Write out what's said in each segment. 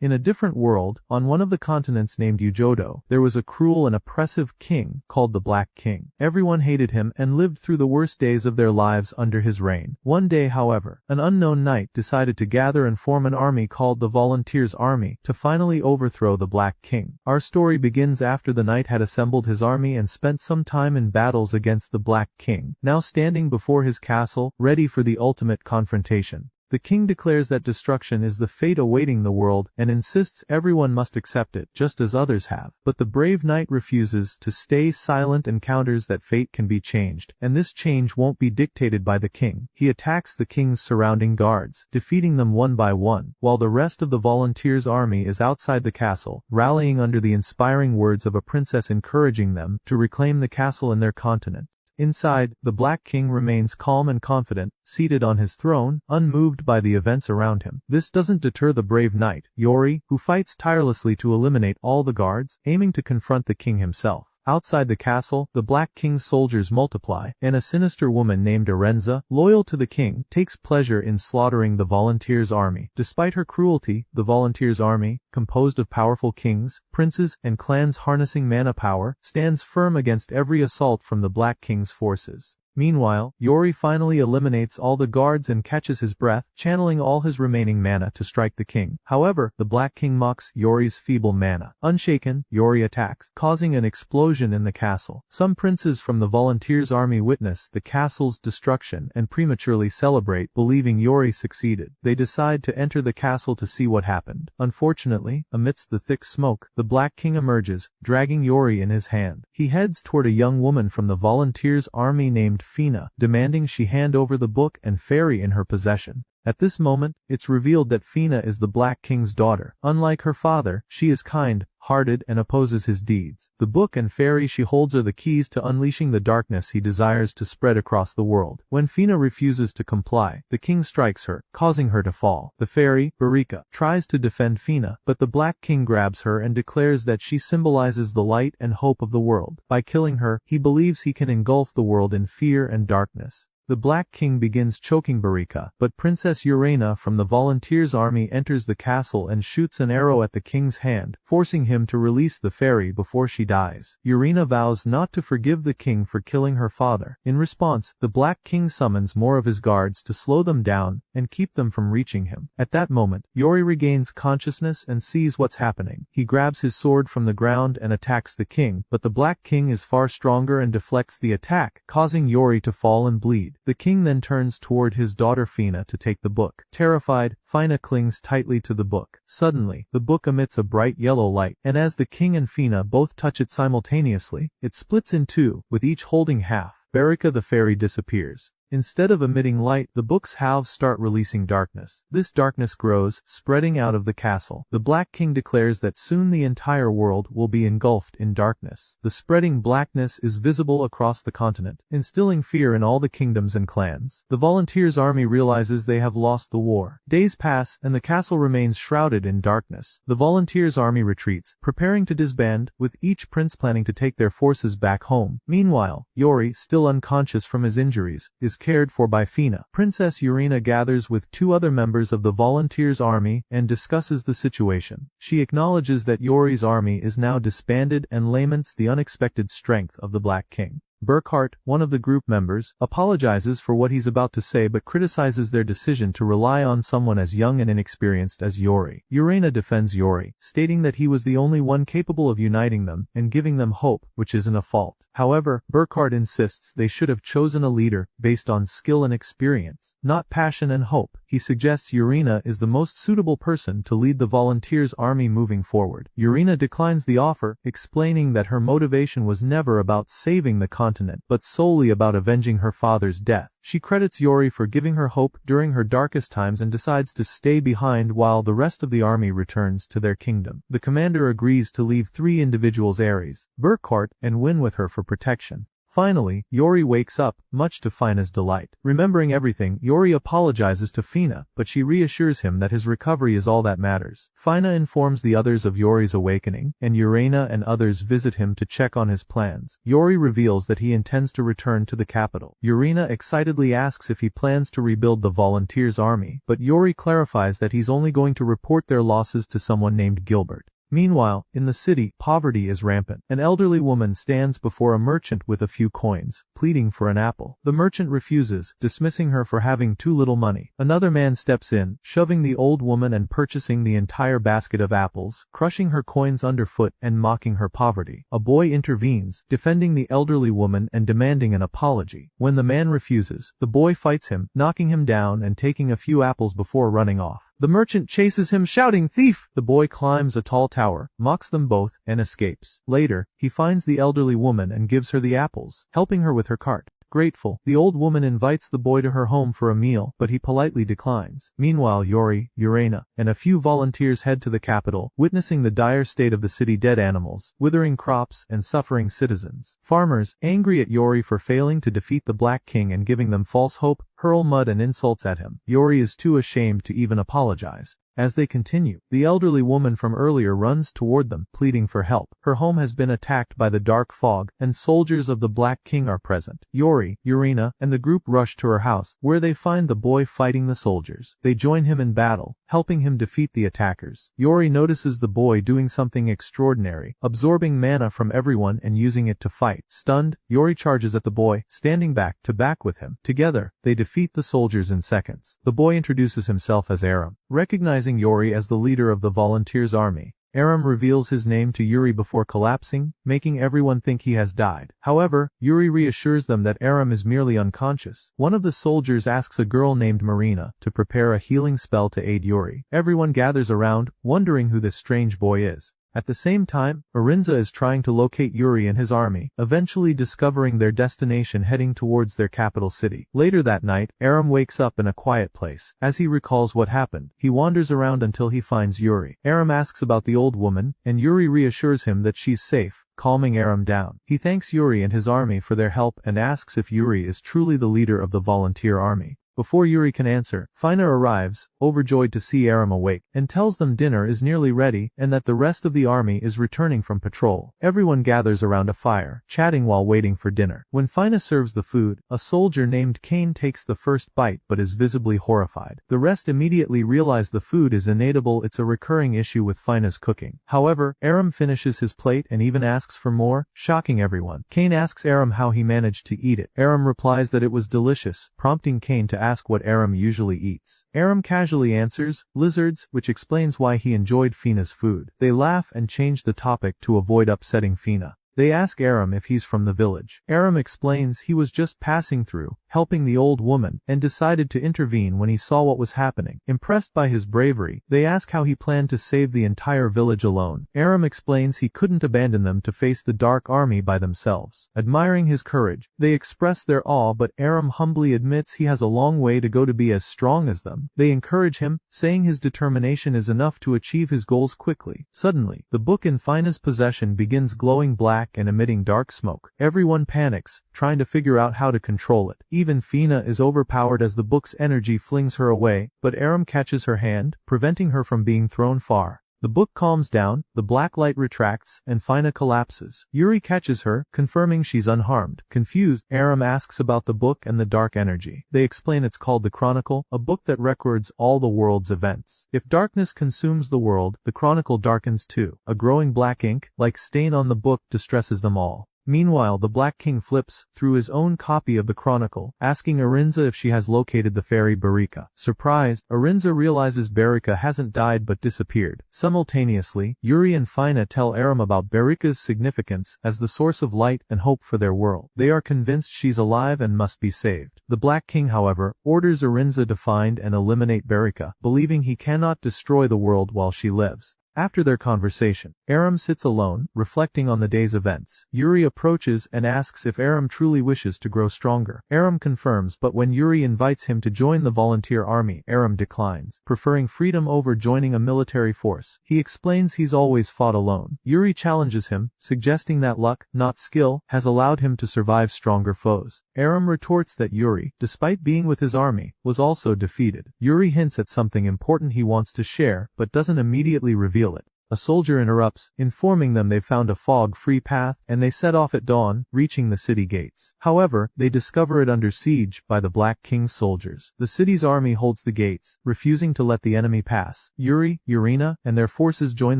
In a different world, on one of the continents named Ujodo, there was a cruel and oppressive king called the Black King. Everyone hated him and lived through the worst days of their lives under his reign. One day, however, an unknown knight decided to gather and form an army called the Volunteers' Army to finally overthrow the Black King. Our story begins after the knight had assembled his army and spent some time in battles against the Black King, now standing before his castle, ready for the ultimate confrontation. The king declares that destruction is the fate awaiting the world and insists everyone must accept it, just as others have. But the brave knight refuses to stay silent and counters that fate can be changed, and this change won't be dictated by the king. He attacks the king's surrounding guards, defeating them one by one, while the rest of the volunteers' army is outside the castle, rallying under the inspiring words of a princess encouraging them to reclaim the castle and their continent. Inside, the Black King remains calm and confident, seated on his throne, unmoved by the events around him. This doesn't deter the brave knight, Yori, who fights tirelessly to eliminate all the guards, aiming to confront the king himself. Outside the castle, the Black King's soldiers multiply, and a sinister woman named Arenza, loyal to the king, takes pleasure in slaughtering the Volunteers' Army. Despite her cruelty, the Volunteers' Army, composed of powerful kings, princes, and clans harnessing mana power, stands firm against every assault from the Black King's forces. Meanwhile, Yori finally eliminates all the guards and catches his breath, channeling all his remaining mana to strike the king. However, the Black King mocks Yori's feeble mana. Unshaken, Yori attacks, causing an explosion in the castle. Some princes from the Volunteers' Army witness the castle's destruction and prematurely celebrate, believing Yori succeeded. They decide to enter the castle to see what happened. Unfortunately, amidst the thick smoke, the Black King emerges, dragging Yori in his hand. He heads toward a young woman from the Volunteers' Army named Fina, demanding she hand over the book and fairy in her possession. At this moment, it's revealed that Fina is the Black King's daughter. Unlike her father, she is kind-hearted and opposes his deeds. The book and fairy she holds are the keys to unleashing the darkness he desires to spread across the world. When Fina refuses to comply, the king strikes her, causing her to fall. The fairy, Barika, tries to defend Fina, but the Black King grabs her and declares that she symbolizes the light and hope of the world. By killing her, he believes he can engulf the world in fear and darkness. The Black King begins choking Barika, but Princess Urena from the Volunteers' Army enters the castle and shoots an arrow at the king's hand, forcing him to release the fairy before she dies. Urena vows not to forgive the king for killing her father. In response, the Black King summons more of his guards to slow them down and keep them from reaching him. At that moment, Yori regains consciousness and sees what's happening. He grabs his sword from the ground and attacks the king, but the Black King is far stronger and deflects the attack, causing Yori to fall and bleed. The king then turns toward his daughter Fina to take the book. Terrified, Fina clings tightly to the book. Suddenly, the book emits a bright yellow light, and as the king and Fina both touch it simultaneously, it splits in two, with each holding half. Barika the fairy disappears. Instead of emitting light, the book's halves start releasing darkness. This darkness grows, spreading out of the castle. The Black King declares that soon the entire world will be engulfed in darkness. The spreading blackness is visible across the continent, instilling fear in all the kingdoms and clans. The Volunteers' Army realizes they have lost the war. Days pass, and the castle remains shrouded in darkness. The Volunteers' Army retreats, preparing to disband, with each prince planning to take their forces back home. Meanwhile, Yori, still unconscious from his injuries, is cared for by Fina. Princess Urena gathers with two other members of the Volunteers' Army and discusses the situation. She acknowledges that Yori's army is now disbanded and laments the unexpected strength of the Black King. Burkhart, one of the group members, apologizes for what he's about to say but criticizes their decision to rely on someone as young and inexperienced as Yori. Urena defends Yori, stating that he was the only one capable of uniting them and giving them hope, which isn't a fault. However, Burkhart insists they should have chosen a leader based on skill and experience, not passion and hope. He suggests Urena is the most suitable person to lead the Volunteers' Army moving forward. Urena declines the offer, explaining that her motivation was never about saving the continent, but solely about avenging her father's death. She credits Yori for giving her hope during her darkest times and decides to stay behind while the rest of the army returns to their kingdom. The commander agrees to leave 3 individuals Ares, Burkhart, and Win with her for protection. Finally, Yori wakes up, much to Fina's delight. Remembering everything, Yori apologizes to Fina, but she reassures him that his recovery is all that matters. Fina informs the others of Yori's awakening, and Urena and others visit him to check on his plans. Yori reveals that he intends to return to the capital. Urena excitedly asks if he plans to rebuild the volunteers' army, but Yori clarifies that he's only going to report their losses to someone named Gilbert. Meanwhile, in the city, poverty is rampant. An elderly woman stands before a merchant with a few coins, pleading for an apple. The merchant refuses, dismissing her for having too little money. Another man steps in, shoving the old woman and purchasing the entire basket of apples, crushing her coins underfoot and mocking her poverty. A boy intervenes, defending the elderly woman and demanding an apology. When the man refuses, the boy fights him, knocking him down and taking a few apples before running off. The merchant chases him shouting, "Thief!" The boy climbs a tall tower, mocks them both, and escapes. Later, he finds the elderly woman and gives her the apples, helping her with her cart. Grateful, the old woman invites the boy to her home for a meal, but he politely declines. Meanwhile, Yori, Urena, and a few volunteers head to the capital, witnessing the dire state of the city: dead animals, withering crops, and suffering citizens. Farmers, angry at Yori for failing to defeat the Black King and giving them false hope, hurl mud and insults at him. Yori is too ashamed to even apologize. As they continue, the elderly woman from earlier runs toward them, pleading for help. Her home has been attacked by the dark fog, and soldiers of the Black King are present. Yori, Urena, and the group rush to her house, where they find the boy fighting the soldiers. They join him in battle, helping him defeat the attackers. Yori notices the boy doing something extraordinary, absorbing mana from everyone and using it to fight. Stunned, Yori charges at the boy, standing back to back with him. Together, they defeat the soldiers in seconds. The boy introduces himself as Aram. Recognizing Yori as the leader of the volunteers' army, Aram reveals his name to Yuri before collapsing, making everyone think he has died. However, Yuri reassures them that Aram is merely unconscious. One of the soldiers asks a girl named Marina to prepare a healing spell to aid Yuri. Everyone gathers around, wondering who this strange boy is. At the same time, Arinza is trying to locate Yuri and his army, eventually discovering their destination heading towards their capital city. Later that night, Aram wakes up in a quiet place. As he recalls what happened, he wanders around until he finds Yuri. Aram asks about the old woman, and Yuri reassures him that she's safe, calming Aram down. He thanks Yuri and his army for their help and asks if Yuri is truly the leader of the volunteer army. Before Yuri can answer, Fina arrives, overjoyed to see Aram awake, and tells them dinner is nearly ready and that the rest of the army is returning from patrol. Everyone gathers around a fire, chatting while waiting for dinner. When Fina serves the food, a soldier named Kane takes the first bite but is visibly horrified. The rest immediately realize the food is inedible. It's a recurring issue with Fina's cooking. However, Aram finishes his plate and even asks for more, shocking everyone. Kane asks Aram how he managed to eat it. Aram replies that it was delicious, prompting Kane to ask what Aram usually eats. Aram casually answers, lizards, which explains why he enjoyed Fina's food. They laugh and change the topic to avoid upsetting Fina. They ask Aram if he's from the village. Aram explains he was just passing through, helping the old woman, and decided to intervene when he saw what was happening. Impressed by his bravery, they ask how he planned to save the entire village alone. Aram explains he couldn't abandon them to face the Dark Army by themselves. Admiring his courage, they express their awe, but Aram humbly admits he has a long way to go to be as strong as them. They encourage him, saying his determination is enough to achieve his goals quickly. Suddenly, the book in Fina's possession begins glowing black and emitting dark smoke. Everyone panics, trying to figure out how to control it. Even Fina is overpowered as the book's energy flings her away, but Aram catches her hand, preventing her from being thrown far. The book calms down, the black light retracts, and Fina collapses. Yuri catches her, confirming she's unharmed. Confused, Aram asks about the book and the dark energy. They explain it's called the Chronicle, a book that records all the world's events. If darkness consumes the world, the Chronicle darkens too. A growing black ink, like stain on the book, distresses them all. Meanwhile, the Black King flips through his own copy of the Chronicle, asking Arinza if she has located the fairy Barika. Surprised, Arinza realizes Barika hasn't died but disappeared. Simultaneously, Yuri and Fina tell Aram about Barika's significance as the source of light and hope for their world. They are convinced she's alive and must be saved. The Black King, however, orders Arinza to find and eliminate Barika, believing he cannot destroy the world while she lives. After their conversation, Aram sits alone, reflecting on the day's events. Yuri approaches and asks if Aram truly wishes to grow stronger. Aram confirms, but when Yuri invites him to join the volunteer army, Aram declines, preferring freedom over joining a military force. He explains he's always fought alone. Yuri challenges him, suggesting that luck, not skill, has allowed him to survive stronger foes. Aram retorts that Yuri, despite being with his army, was also defeated. Yuri hints at something important he wants to share, but doesn't immediately reveal it. A soldier interrupts, informing them they've found a fog-free path, and they set off at dawn, reaching the city gates. However, they discover it under siege by the Black King's soldiers. The city's army holds the gates, refusing to let the enemy pass. Yuri, Yurina, and their forces join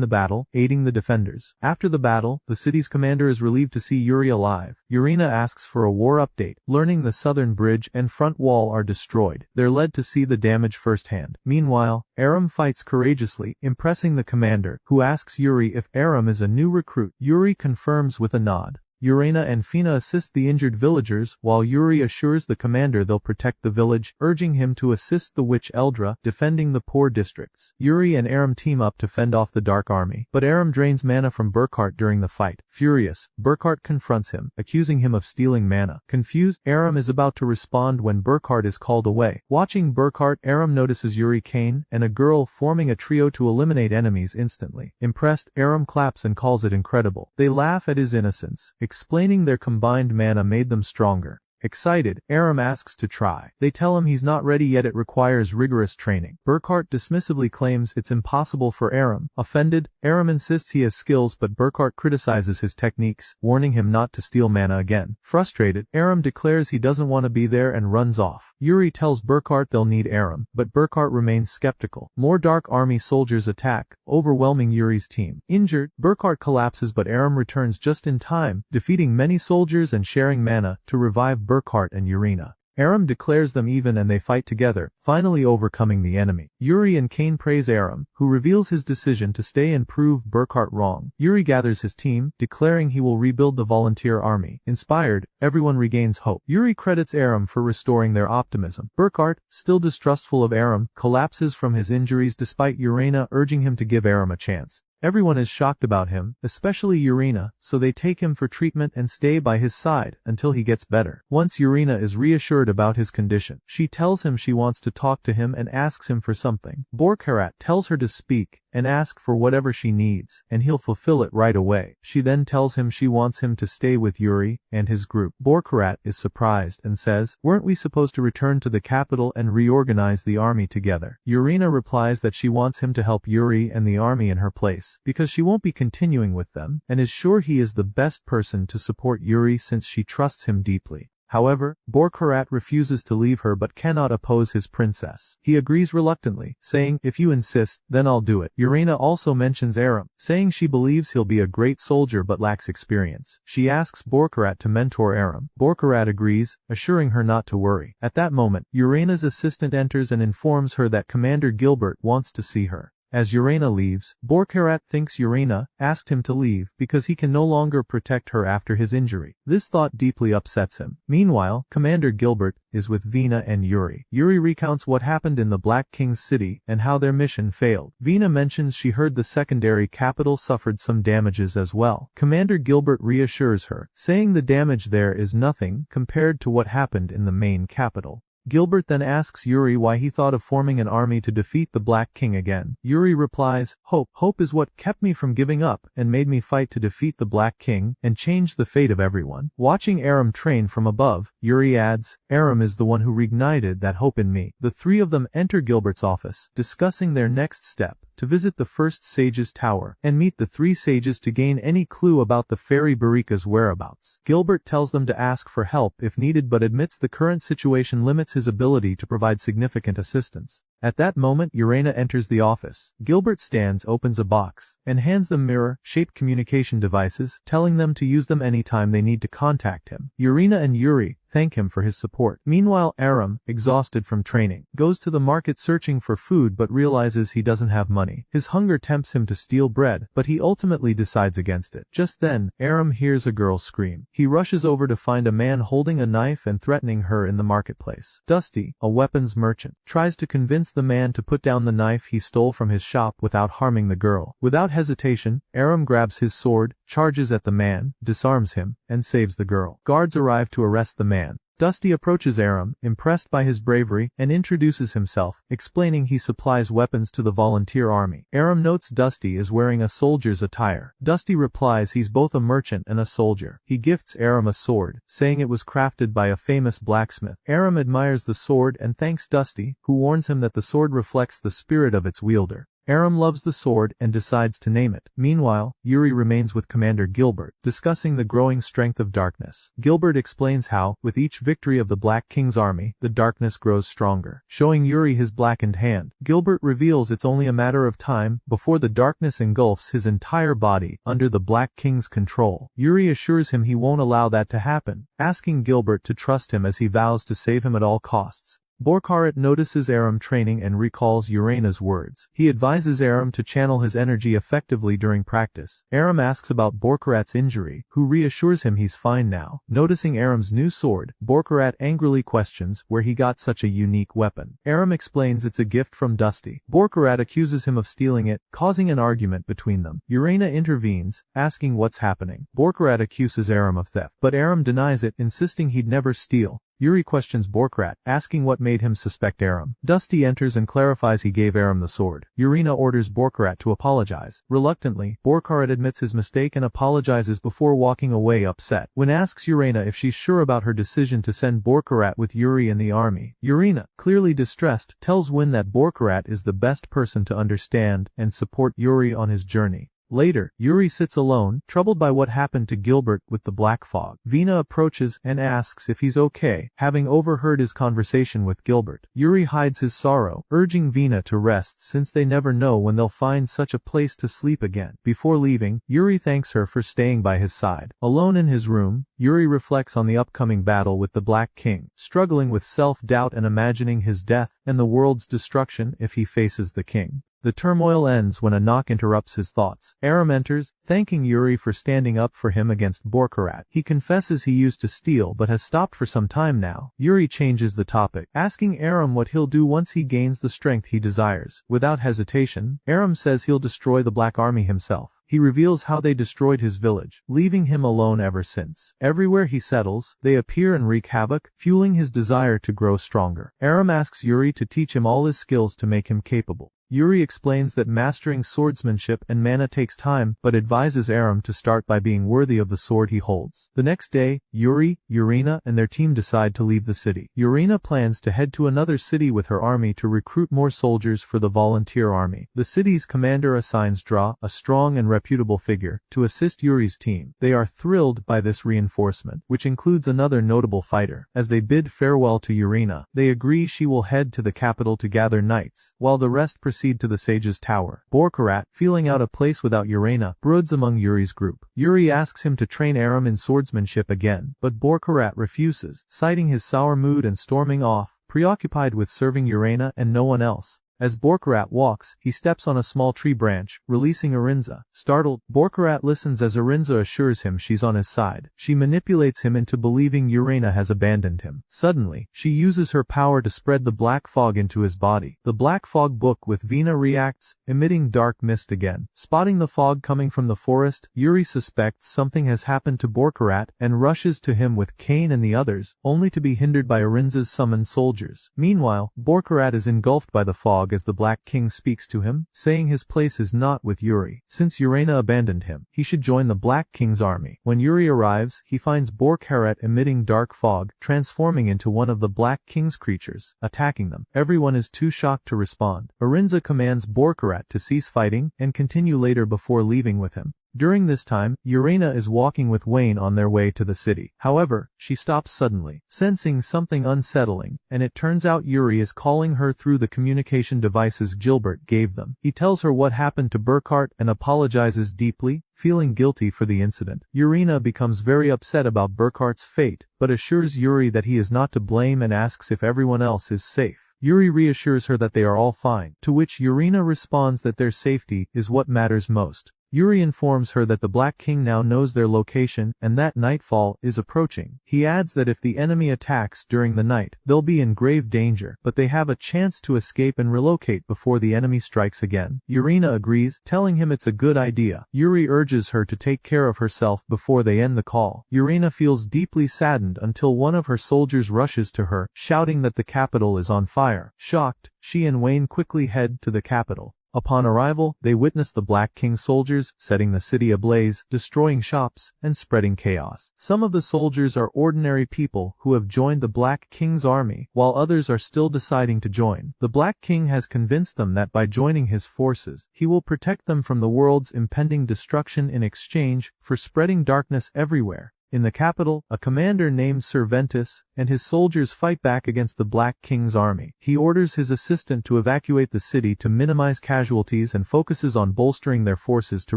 the battle, aiding the defenders. After the battle, the city's commander is relieved to see Yuri alive. Yurina asks for a war update, learning the southern bridge and front wall are destroyed. They're led to see the damage firsthand. Meanwhile, Aram fights courageously, impressing the commander, who asks Yuri if Aram is a new recruit. Yuri confirms with a nod. Yurina and Fina assist the injured villagers, while Yuri assures the commander they'll protect the village, urging him to assist the witch Eldra, defending the poor districts. Yuri and Aram team up to fend off the Dark Army, but Aram drains mana from Burkhart during the fight. Furious, Burkhart confronts him, accusing him of stealing mana. Confused, Aram is about to respond when Burkhart is called away. Watching Burkhart, Aram notices Yuri Kane and a girl forming a trio to eliminate enemies instantly. Impressed, Aram claps and calls it incredible. They laugh at his innocence, explaining their combined mana made them stronger. Excited, Aram asks to try. They tell him he's not ready yet, it requires rigorous training. Burkhart dismissively claims it's impossible for Aram. Offended, Aram insists he has skills, but Burkhart criticizes his techniques, warning him not to steal mana again. Frustrated, Aram declares he doesn't want to be there and runs off. Yuri tells Burkhart they'll need Aram, but Burkhart remains skeptical. More Dark Army soldiers attack, overwhelming Yuri's team. Injured, Burkhart collapses, but Aram returns just in time, defeating many soldiers and sharing mana to revive Burkhart and Yurina. Aram declares them even and they fight together, finally overcoming the enemy. Yuri and Kane praise Aram, who reveals his decision to stay and prove Burkhart wrong. Yuri gathers his team, declaring he will rebuild the volunteer army. Inspired, everyone regains hope. Yuri credits Aram for restoring their optimism. Burkhart, still distrustful of Aram, collapses from his injuries despite Yurina urging him to give Aram a chance. Everyone is shocked about him, especially Yurina, so they take him for treatment and stay by his side until he gets better. Once Yurina is reassured about his condition, she tells him she wants to talk to him and asks him for something. Burkhart tells her to speak and ask for whatever she needs, and he'll fulfill it right away. She then tells him she wants him to stay with Yuri and his group. Burkhart is surprised and says, "Weren't we supposed to return to the capital and reorganize the army together?" Yurina replies that she wants him to help Yuri and the army in her place, because she won't be continuing with them, and is sure he is the best person to support Yuri since she trusts him deeply. However, Burkhart refuses to leave her but cannot oppose his princess. He agrees reluctantly, saying, "If you insist, then I'll do it." Yurina also mentions Aram, saying she believes he'll be a great soldier but lacks experience. She asks Burkhart to mentor Aram. Burkhart agrees, assuring her not to worry. At that moment, Yurina's assistant enters and informs her that Commander Gilbert wants to see her. As Yurina leaves, Burkhart thinks Yurina asked him to leave because he can no longer protect her after his injury. This thought deeply upsets him. Meanwhile, Commander Gilbert is with Vina and Yuri. Yuri recounts what happened in the Black King's city and how their mission failed. Vina mentions she heard the secondary capital suffered some damages as well. Commander Gilbert reassures her, saying the damage there is nothing compared to what happened in the main capital. Gilbert then asks Yuri why he thought of forming an army to defeat the Black King again. Yuri replies, "Hope. Hope is what kept me from giving up and made me fight to defeat the Black King and change the fate of everyone." Watching Aram train from above, Yuri adds, "Aram is the one who reignited that hope in me." The three of them enter Gilbert's office, discussing their next step: to visit the first sage's tower and meet the three sages to gain any clue about the fairy Barika's whereabouts. Gilbert tells them to ask for help if needed but admits the current situation limits his ability to provide significant assistance. At that moment, Yurina enters the office. Gilbert stands, opens a box, and hands them mirror-shaped communication devices, telling them to use them anytime they need to contact him. Yurina and Yuri thank him for his support. Meanwhile, Aram, exhausted from training, goes to the market searching for food but realizes he doesn't have money. His hunger tempts him to steal bread, but he ultimately decides against it. Just then, Aram hears a girl scream. He rushes over to find a man holding a knife and threatening her in the marketplace. Dusty, a weapons merchant, tries to convince the man to put down the knife he stole from his shop without harming the girl. Without hesitation, Aram grabs his sword, charges at the man, disarms him, and saves the girl. Guards arrive to arrest the man. Dusty approaches Aram, impressed by his bravery, and introduces himself, explaining he supplies weapons to the volunteer army. Aram notes Dusty is wearing a soldier's attire. Dusty replies he's both a merchant and a soldier. He gifts Aram a sword, saying it was crafted by a famous blacksmith. Aram admires the sword and thanks Dusty, who warns him that the sword reflects the spirit of its wielder. Aram loves the sword and decides to name it. Meanwhile, Yori remains with Commander Gilbert, discussing the growing strength of darkness. Gilbert explains how, with each victory of the Black King's army, the darkness grows stronger. Showing Yori his blackened hand, Gilbert reveals it's only a matter of time before the darkness engulfs his entire body under the Black King's control. Yori assures him he won't allow that to happen, asking Gilbert to trust him as he vows to save him at all costs. Borkarat notices Aram training and recalls Urena's words. He advises Aram to channel his energy effectively during practice. Aram asks about Borkarat's injury, who reassures him he's fine now. Noticing Aram's new sword, Borkarat angrily questions where he got such a unique weapon. Aram explains it's a gift from Dusty. Borkarat accuses him of stealing it, causing an argument between them. Urena intervenes, asking what's happening. Borkarat accuses Aram of theft, but Aram denies it, insisting he'd never steal. Yori questions Borkarat, asking what made him suspect Aram. Dusty enters and clarifies he gave Aram the sword. Urena orders Borkarat to apologize. Reluctantly, Borkarat admits his mistake and apologizes before walking away upset. When asks Urena if she's sure about her decision to send Borkarat with Yori in the army, Urena, clearly distressed, tells Win that Borkarat is the best person to understand and support Yori on his journey. Later, Yori sits alone, troubled by what happened to Gilbert with the black fog. Vina approaches and asks if he's okay, having overheard his conversation with Gilbert. Yori hides his sorrow, urging Vina to rest since they never know when they'll find such a place to sleep again. Before leaving, Yori thanks her for staying by his side. Alone in his room, Yori reflects on the upcoming battle with the Black King, struggling with self-doubt and imagining his death and the world's destruction if he faces the king. The turmoil ends when a knock interrupts his thoughts. Aram enters, thanking Yori for standing up for him against Borkarat. He confesses he used to steal but has stopped for some time now. Yori changes the topic, asking Aram what he'll do once he gains the strength he desires. Without hesitation, Aram says he'll destroy the Black Army himself. He reveals how they destroyed his village, leaving him alone ever since. Everywhere he settles, they appear and wreak havoc, fueling his desire to grow stronger. Aram asks Yori to teach him all his skills to make him capable. Yori explains that mastering swordsmanship and mana takes time, but advises Aram to start by being worthy of the sword he holds. The next day, Yori, Urena, and their team decide to leave the city. Urena plans to head to another city with her army to recruit more soldiers for the volunteer army. The city's commander assigns Dra, a strong and reputable figure, to assist Yuri's team. They are thrilled by this reinforcement, which includes another notable fighter. As they bid farewell to Urena, they agree she will head to the capital to gather knights, while the rest proceed to the sage's tower. Borkarat, feeling out of place without Urena, broods among Yuri's group. Yuri asks him to train Aram in swordsmanship again, but Borkarat refuses, citing his sour mood and storming off, preoccupied with serving Urena and no one else. As Borkarat walks, he steps on a small tree branch, releasing Arinza. Startled, Borkarat listens as Arinza assures him she's on his side. She manipulates him into believing Urena has abandoned him. Suddenly, she uses her power to spread the black fog into his body. The black fog book with Vina reacts, emitting dark mist again. Spotting the fog coming from the forest, Yuri suspects something has happened to Borkarat and rushes to him with Kane and the others, only to be hindered by Arinza's summoned soldiers. Meanwhile, Borkarat is engulfed by the fog as the Black King speaks to him, saying his place is not with Yuri. Since Urena abandoned him, he should join the Black King's army. When Yuri arrives, he finds Borkarat emitting dark fog, transforming into one of the Black King's creatures, attacking them. Everyone is too shocked to respond. Arinza commands Borkarat to cease fighting and continue later before leaving with him. During this time, Urena is walking with Wayne on their way to the city. However, she stops suddenly, sensing something unsettling, and it turns out Yuri is calling her through the communication devices Gilbert gave them. He tells her what happened to Burkhart and apologizes deeply, feeling guilty for the incident. Urena becomes very upset about Burkhart's fate, but assures Yuri that he is not to blame and asks if everyone else is safe. Yuri reassures her that they are all fine, to which Urena responds that their safety is what matters most. Yori informs her that the Black King now knows their location and that nightfall is approaching. He adds that if the enemy attacks during the night, they'll be in grave danger, but they have a chance to escape and relocate before the enemy strikes again. Yorina agrees, telling him it's a good idea. Yori urges her to take care of herself before they end the call. Yorina feels deeply saddened until one of her soldiers rushes to her, shouting that the capital is on fire. Shocked, she and Wayne quickly head to the capital. Upon arrival, they witness the Black King soldiers setting the city ablaze, destroying shops, and spreading chaos. Some of the soldiers are ordinary people who have joined the Black King's army, while others are still deciding to join. The Black King has convinced them that by joining his forces, he will protect them from the world's impending destruction in exchange for spreading darkness everywhere. In the capital, a commander named Sir Ventus and his soldiers fight back against the Black King's army. He orders his assistant to evacuate the city to minimize casualties and focuses on bolstering their forces to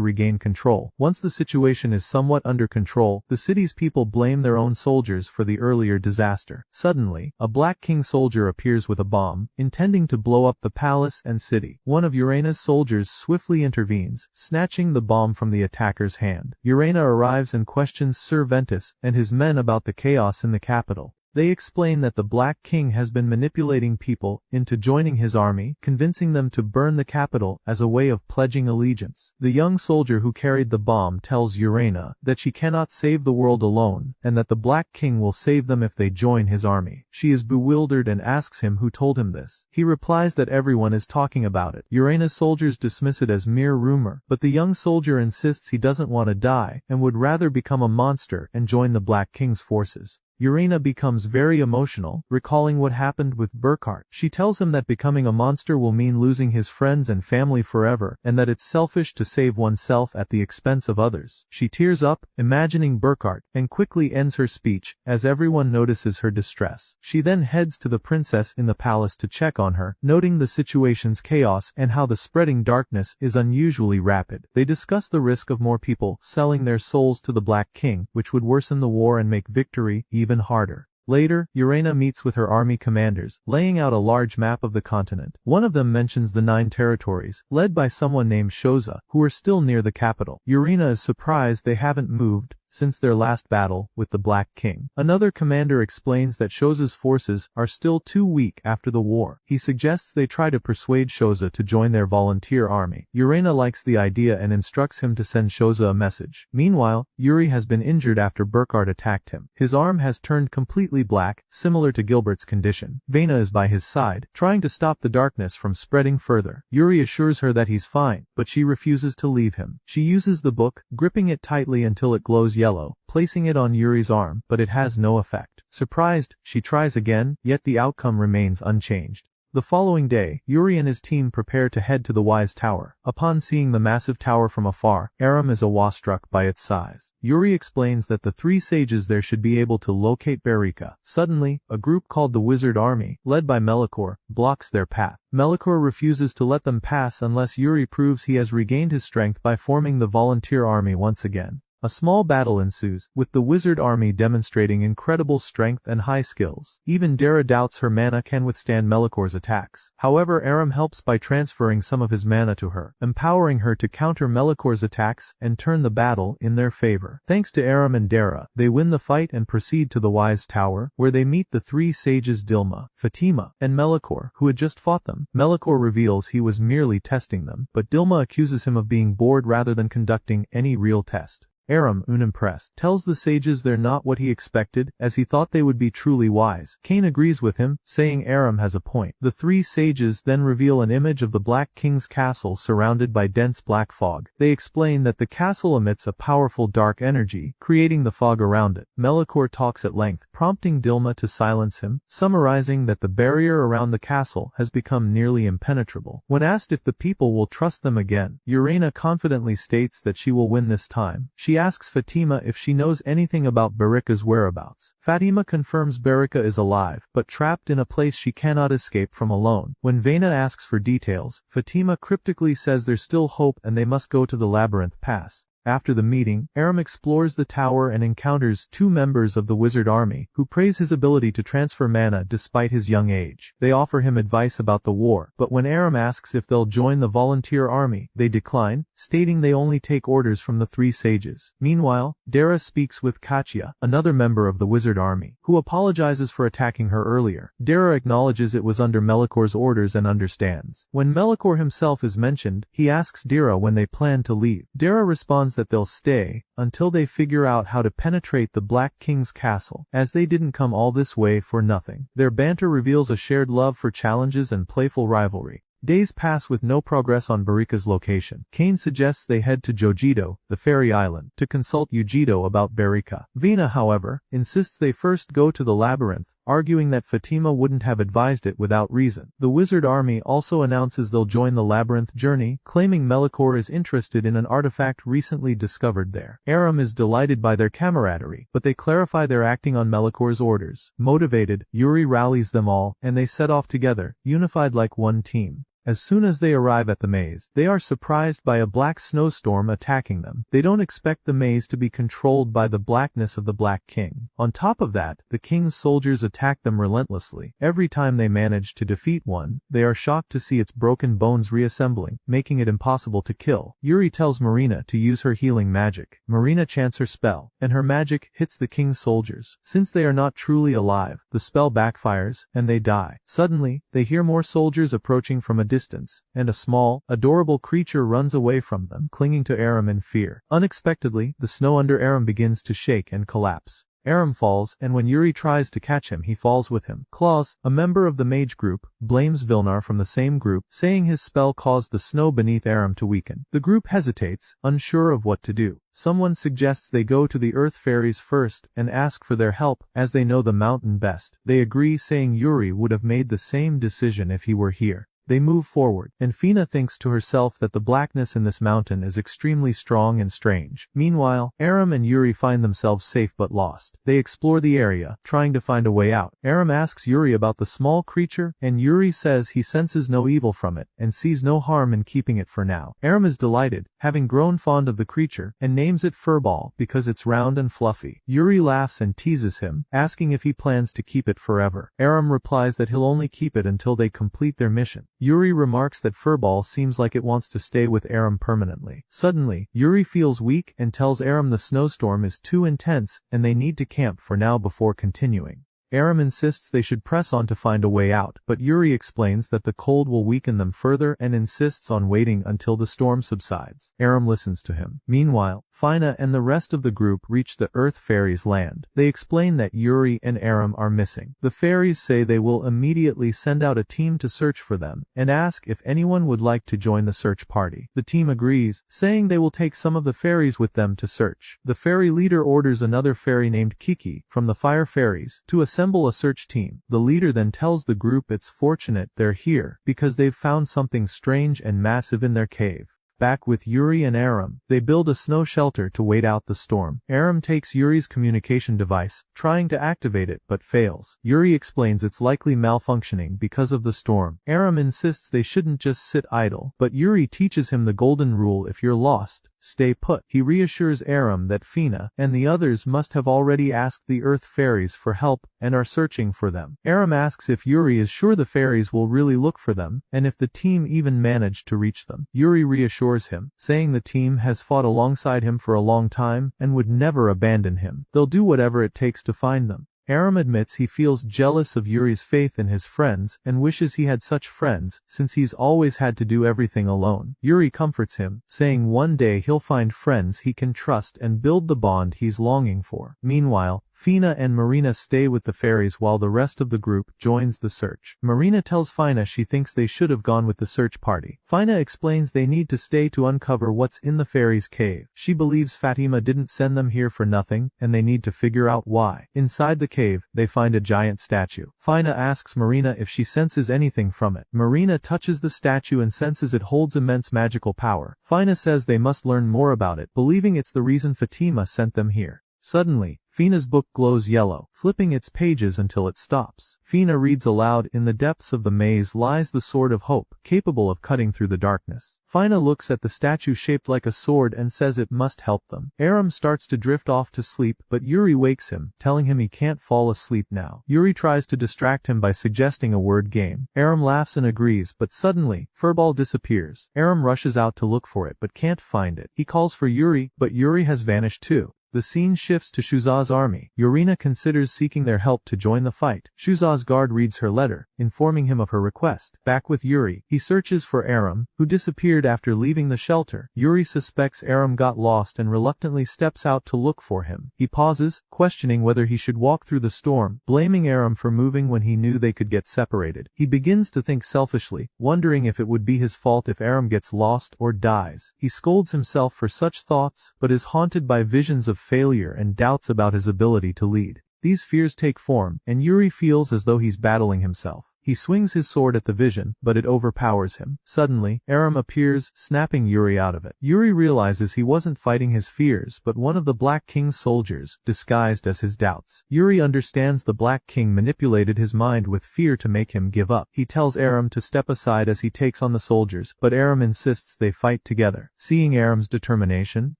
regain control. Once the situation is somewhat under control, the city's people blame their own soldiers for the earlier disaster. Suddenly, a Black King soldier appears with a bomb, intending to blow up the palace and city. One of Urena's soldiers swiftly intervenes, snatching the bomb from the attacker's hand. Urena arrives and questions Sir Ventus and his men about the chaos in the capital. They explain that the Black King has been manipulating people into joining his army, convincing them to burn the capital as a way of pledging allegiance. The young soldier who carried the bomb tells Urena that she cannot save the world alone, and that the Black King will save them if they join his army. She is bewildered and asks him who told him this. He replies that everyone is talking about it. Urena's soldiers dismiss it as mere rumor, but the young soldier insists he doesn't want to die, and would rather become a monster and join the Black King's forces. Urena becomes very emotional, recalling what happened with Burkhart. She tells him that becoming a monster will mean losing his friends and family forever, and that it's selfish to save oneself at the expense of others. She tears up, imagining Burkhart, and quickly ends her speech, as everyone notices her distress. She then heads to the princess in the palace to check on her, noting the situation's chaos and how the spreading darkness is unusually rapid. They discuss the risk of more people selling their souls to the Black King, which would worsen the war and make victory even harder. Later, Urena meets with her army commanders, laying out a large map of the continent. One of them mentions the 9 territories, led by someone named Shoza, who are still near the capital. Urena is surprised they haven't moved since their last battle with the Black King. Another commander explains that Shoza's forces are still too weak after the war. He suggests they try to persuade Shoza to join their volunteer army. Urena likes the idea and instructs him to send Shoza a message. Meanwhile, Yuri has been injured after Burkhart attacked him. His arm has turned completely black, similar to Gilbert's condition. Vena is by his side, trying to stop the darkness from spreading further. Yuri assures her that he's fine, but she refuses to leave him. She uses the book, gripping it tightly until it glows yellow, placing it on Yuri's arm, but it has no effect. Surprised, she tries again, yet the outcome remains unchanged. The following day, Yuri and his team prepare to head to the Wise Tower. Upon seeing the massive tower from afar, Aram is awestruck by its size. Yuri explains that the 3 sages there should be able to locate Berika. Suddenly, a group called the Wizard Army, led by Melikor, blocks their path. Melikor refuses to let them pass unless Yuri proves he has regained his strength by forming the volunteer army once again. A small battle ensues, with the wizard army demonstrating incredible strength and high skills. Even Dara doubts her mana can withstand Melikor's attacks. However, Aram helps by transferring some of his mana to her, empowering her to counter Melikor's attacks and turn the battle in their favor. Thanks to Aram and Dara, they win the fight and proceed to the Wise Tower, where they meet the 3 sages Dilma, Fatima, and Melikor, who had just fought them. Melikor reveals he was merely testing them, but Dilma accuses him of being bored rather than conducting any real test. Aram, unimpressed, tells the sages they're not what he expected, as he thought they would be truly wise. Cain agrees with him, saying Aram has a point. The 3 sages then reveal an image of the Black King's castle surrounded by dense black fog. They explain that the castle emits a powerful dark energy, creating the fog around it. Melikor talks at length, prompting Dilma to silence him, summarizing that the barrier around the castle has become nearly impenetrable. When asked if the people will trust them again, Urena confidently states that she will win this time. She asks Fatima if she knows anything about Berika's whereabouts. Fatima confirms Berika is alive, but trapped in a place she cannot escape from alone. When Vena asks for details, Fatima cryptically says there's still hope and they must go to the Labyrinth Pass. After the meeting, Aram explores the tower and encounters 2 members of the wizard army, who praise his ability to transfer mana despite his young age. They offer him advice about the war, but when Aram asks if they'll join the volunteer army, they decline, stating they only take orders from the 3 sages. Meanwhile, Dara speaks with Kachia, another member of the wizard army, who apologizes for attacking her earlier. Dara acknowledges it was under Melikor's orders and understands. When Melikor himself is mentioned, he asks Dara when they plan to leave. Dara responds that they'll stay until they figure out how to penetrate the Black King's castle, as they didn't come all this way for nothing. Their banter reveals a shared love for challenges and playful rivalry. Days pass with no progress on Barika's location. Kane suggests they head to Jojido, the fairy island, to consult Yujido about Barika. Vina, however, insists they first go to the labyrinth, arguing that Fatima wouldn't have advised it without reason. The wizard army also announces they'll join the labyrinth journey, claiming Melikor is interested in an artifact recently discovered there. Aram is delighted by their camaraderie, but they clarify they're acting on Melikor's orders. Motivated, Yori rallies them all, and they set off together, unified like one team. As soon as they arrive at the maze, they are surprised by a black snowstorm attacking them. They don't expect the maze to be controlled by the blackness of the Black King. On top of that, the king's soldiers attack them relentlessly. Every time they manage to defeat one, they are shocked to see its broken bones reassembling, making it impossible to kill. Yuri tells Marina to use her healing magic. Marina chants her spell, and her magic hits the king's soldiers. Since they are not truly alive, the spell backfires, and they die. Suddenly, they hear more soldiers approaching from a distance, and a small, adorable creature runs away from them, clinging to Aram in fear. Unexpectedly, the snow under Aram begins to shake and collapse. Aram falls, and when Yuri tries to catch him, he falls with him. Klaus, a member of the mage group, blames Vilnar from the same group, saying his spell caused the snow beneath Aram to weaken. The group hesitates, unsure of what to do. Someone suggests they go to the Earth Fairies first and ask for their help, as they know the mountain best. They agree, saying Yuri would have made the same decision if he were here. They move forward, and Fina thinks to herself that the blackness in this mountain is extremely strong and strange. Meanwhile, Aram and Yuri find themselves safe but lost. They explore the area, trying to find a way out. Aram asks Yuri about the small creature, and Yuri says he senses no evil from it, and sees no harm in keeping it for now. Aram is delighted, having grown fond of the creature, and names it Furball because it's round and fluffy. Yuri laughs and teases him, asking if he plans to keep it forever. Aram replies that he'll only keep it until they complete their mission. Yuri remarks that Furball seems like it wants to stay with Aram permanently. Suddenly, Yuri feels weak and tells Aram the snowstorm is too intense and they need to camp for now before continuing. Aram insists they should press on to find a way out, but Yuri explains that the cold will weaken them further and insists on waiting until the storm subsides. Aram listens to him. Meanwhile, Fina and the rest of the group reach the Earth Fairies' land. They explain that Yuri and Aram are missing. The fairies say they will immediately send out a team to search for them, and ask if anyone would like to join the search party. The team agrees, saying they will take some of the fairies with them to search. The fairy leader orders another fairy named Kiki, from the Fire Fairies, to assemble a search team. The leader then tells the group it's fortunate they're here, because they've found something strange and massive in their cave. Back with Yuri and Aram, they build a snow shelter to wait out the storm. Aram takes Yuri's communication device, trying to activate it but fails. Yuri explains it's likely malfunctioning because of the storm. Aram insists they shouldn't just sit idle, but Yuri teaches him the golden rule: if you're lost, stay put. He reassures Aram that Fina and the others must have already asked the Earth Fairies for help and are searching for them. Aram asks if Yuri is sure the fairies will really look for them, and if the team even managed to reach them. Yuri reassures him, saying the team has fought alongside him for a long time and would never abandon him. They'll do whatever it takes to find them. Aram admits he feels jealous of Yuri's faith in his friends and wishes he had such friends, since he's always had to do everything alone. Yuri comforts him, saying one day he'll find friends he can trust and build the bond he's longing for. Meanwhile, Fina and Marina stay with the fairies while the rest of the group joins the search. Marina tells Fina she thinks they should have gone with the search party. Fina explains they need to stay to uncover what's in the fairies' cave. She believes Fatima didn't send them here for nothing, and they need to figure out why. Inside the cave, they find a giant statue. Fina asks Marina if she senses anything from it. Marina touches the statue and senses it holds immense magical power. Fina says they must learn more about it, believing it's the reason Fatima sent them here. Suddenly, Fina's book glows yellow, flipping its pages until it stops. Fina reads aloud, "In the depths of the maze lies the sword of hope, capable of cutting through the darkness." Fina looks at the statue shaped like a sword and says it must help them. Aram starts to drift off to sleep, but Yuri wakes him, telling him he can't fall asleep now. Yuri tries to distract him by suggesting a word game. Aram laughs and agrees, but suddenly, Furball disappears. Aram rushes out to look for it but can't find it. He calls for Yuri, but Yuri has vanished too. The scene shifts to Shoza's army. Yorina considers seeking their help to join the fight. Shoza's guard reads her letter, informing him of her request. Back with Yuri, he searches for Aram, who disappeared after leaving the shelter. Yuri suspects Aram got lost and reluctantly steps out to look for him. He pauses, questioning whether he should walk through the storm, blaming Aram for moving when he knew they could get separated. He begins to think selfishly, wondering if it would be his fault if Aram gets lost or dies. He scolds himself for such thoughts, but is haunted by visions of failure and doubts about his ability to lead. These fears take form, and Yuri feels as though he's battling himself. He swings his sword at the vision, but it overpowers him. Suddenly, Aram appears, snapping Yuri out of it. Yuri realizes he wasn't fighting his fears but one of the Black King's soldiers, disguised as his doubts. Yuri understands the Black King manipulated his mind with fear to make him give up. He tells Aram to step aside as he takes on the soldiers, but Aram insists they fight together. Seeing Aram's determination,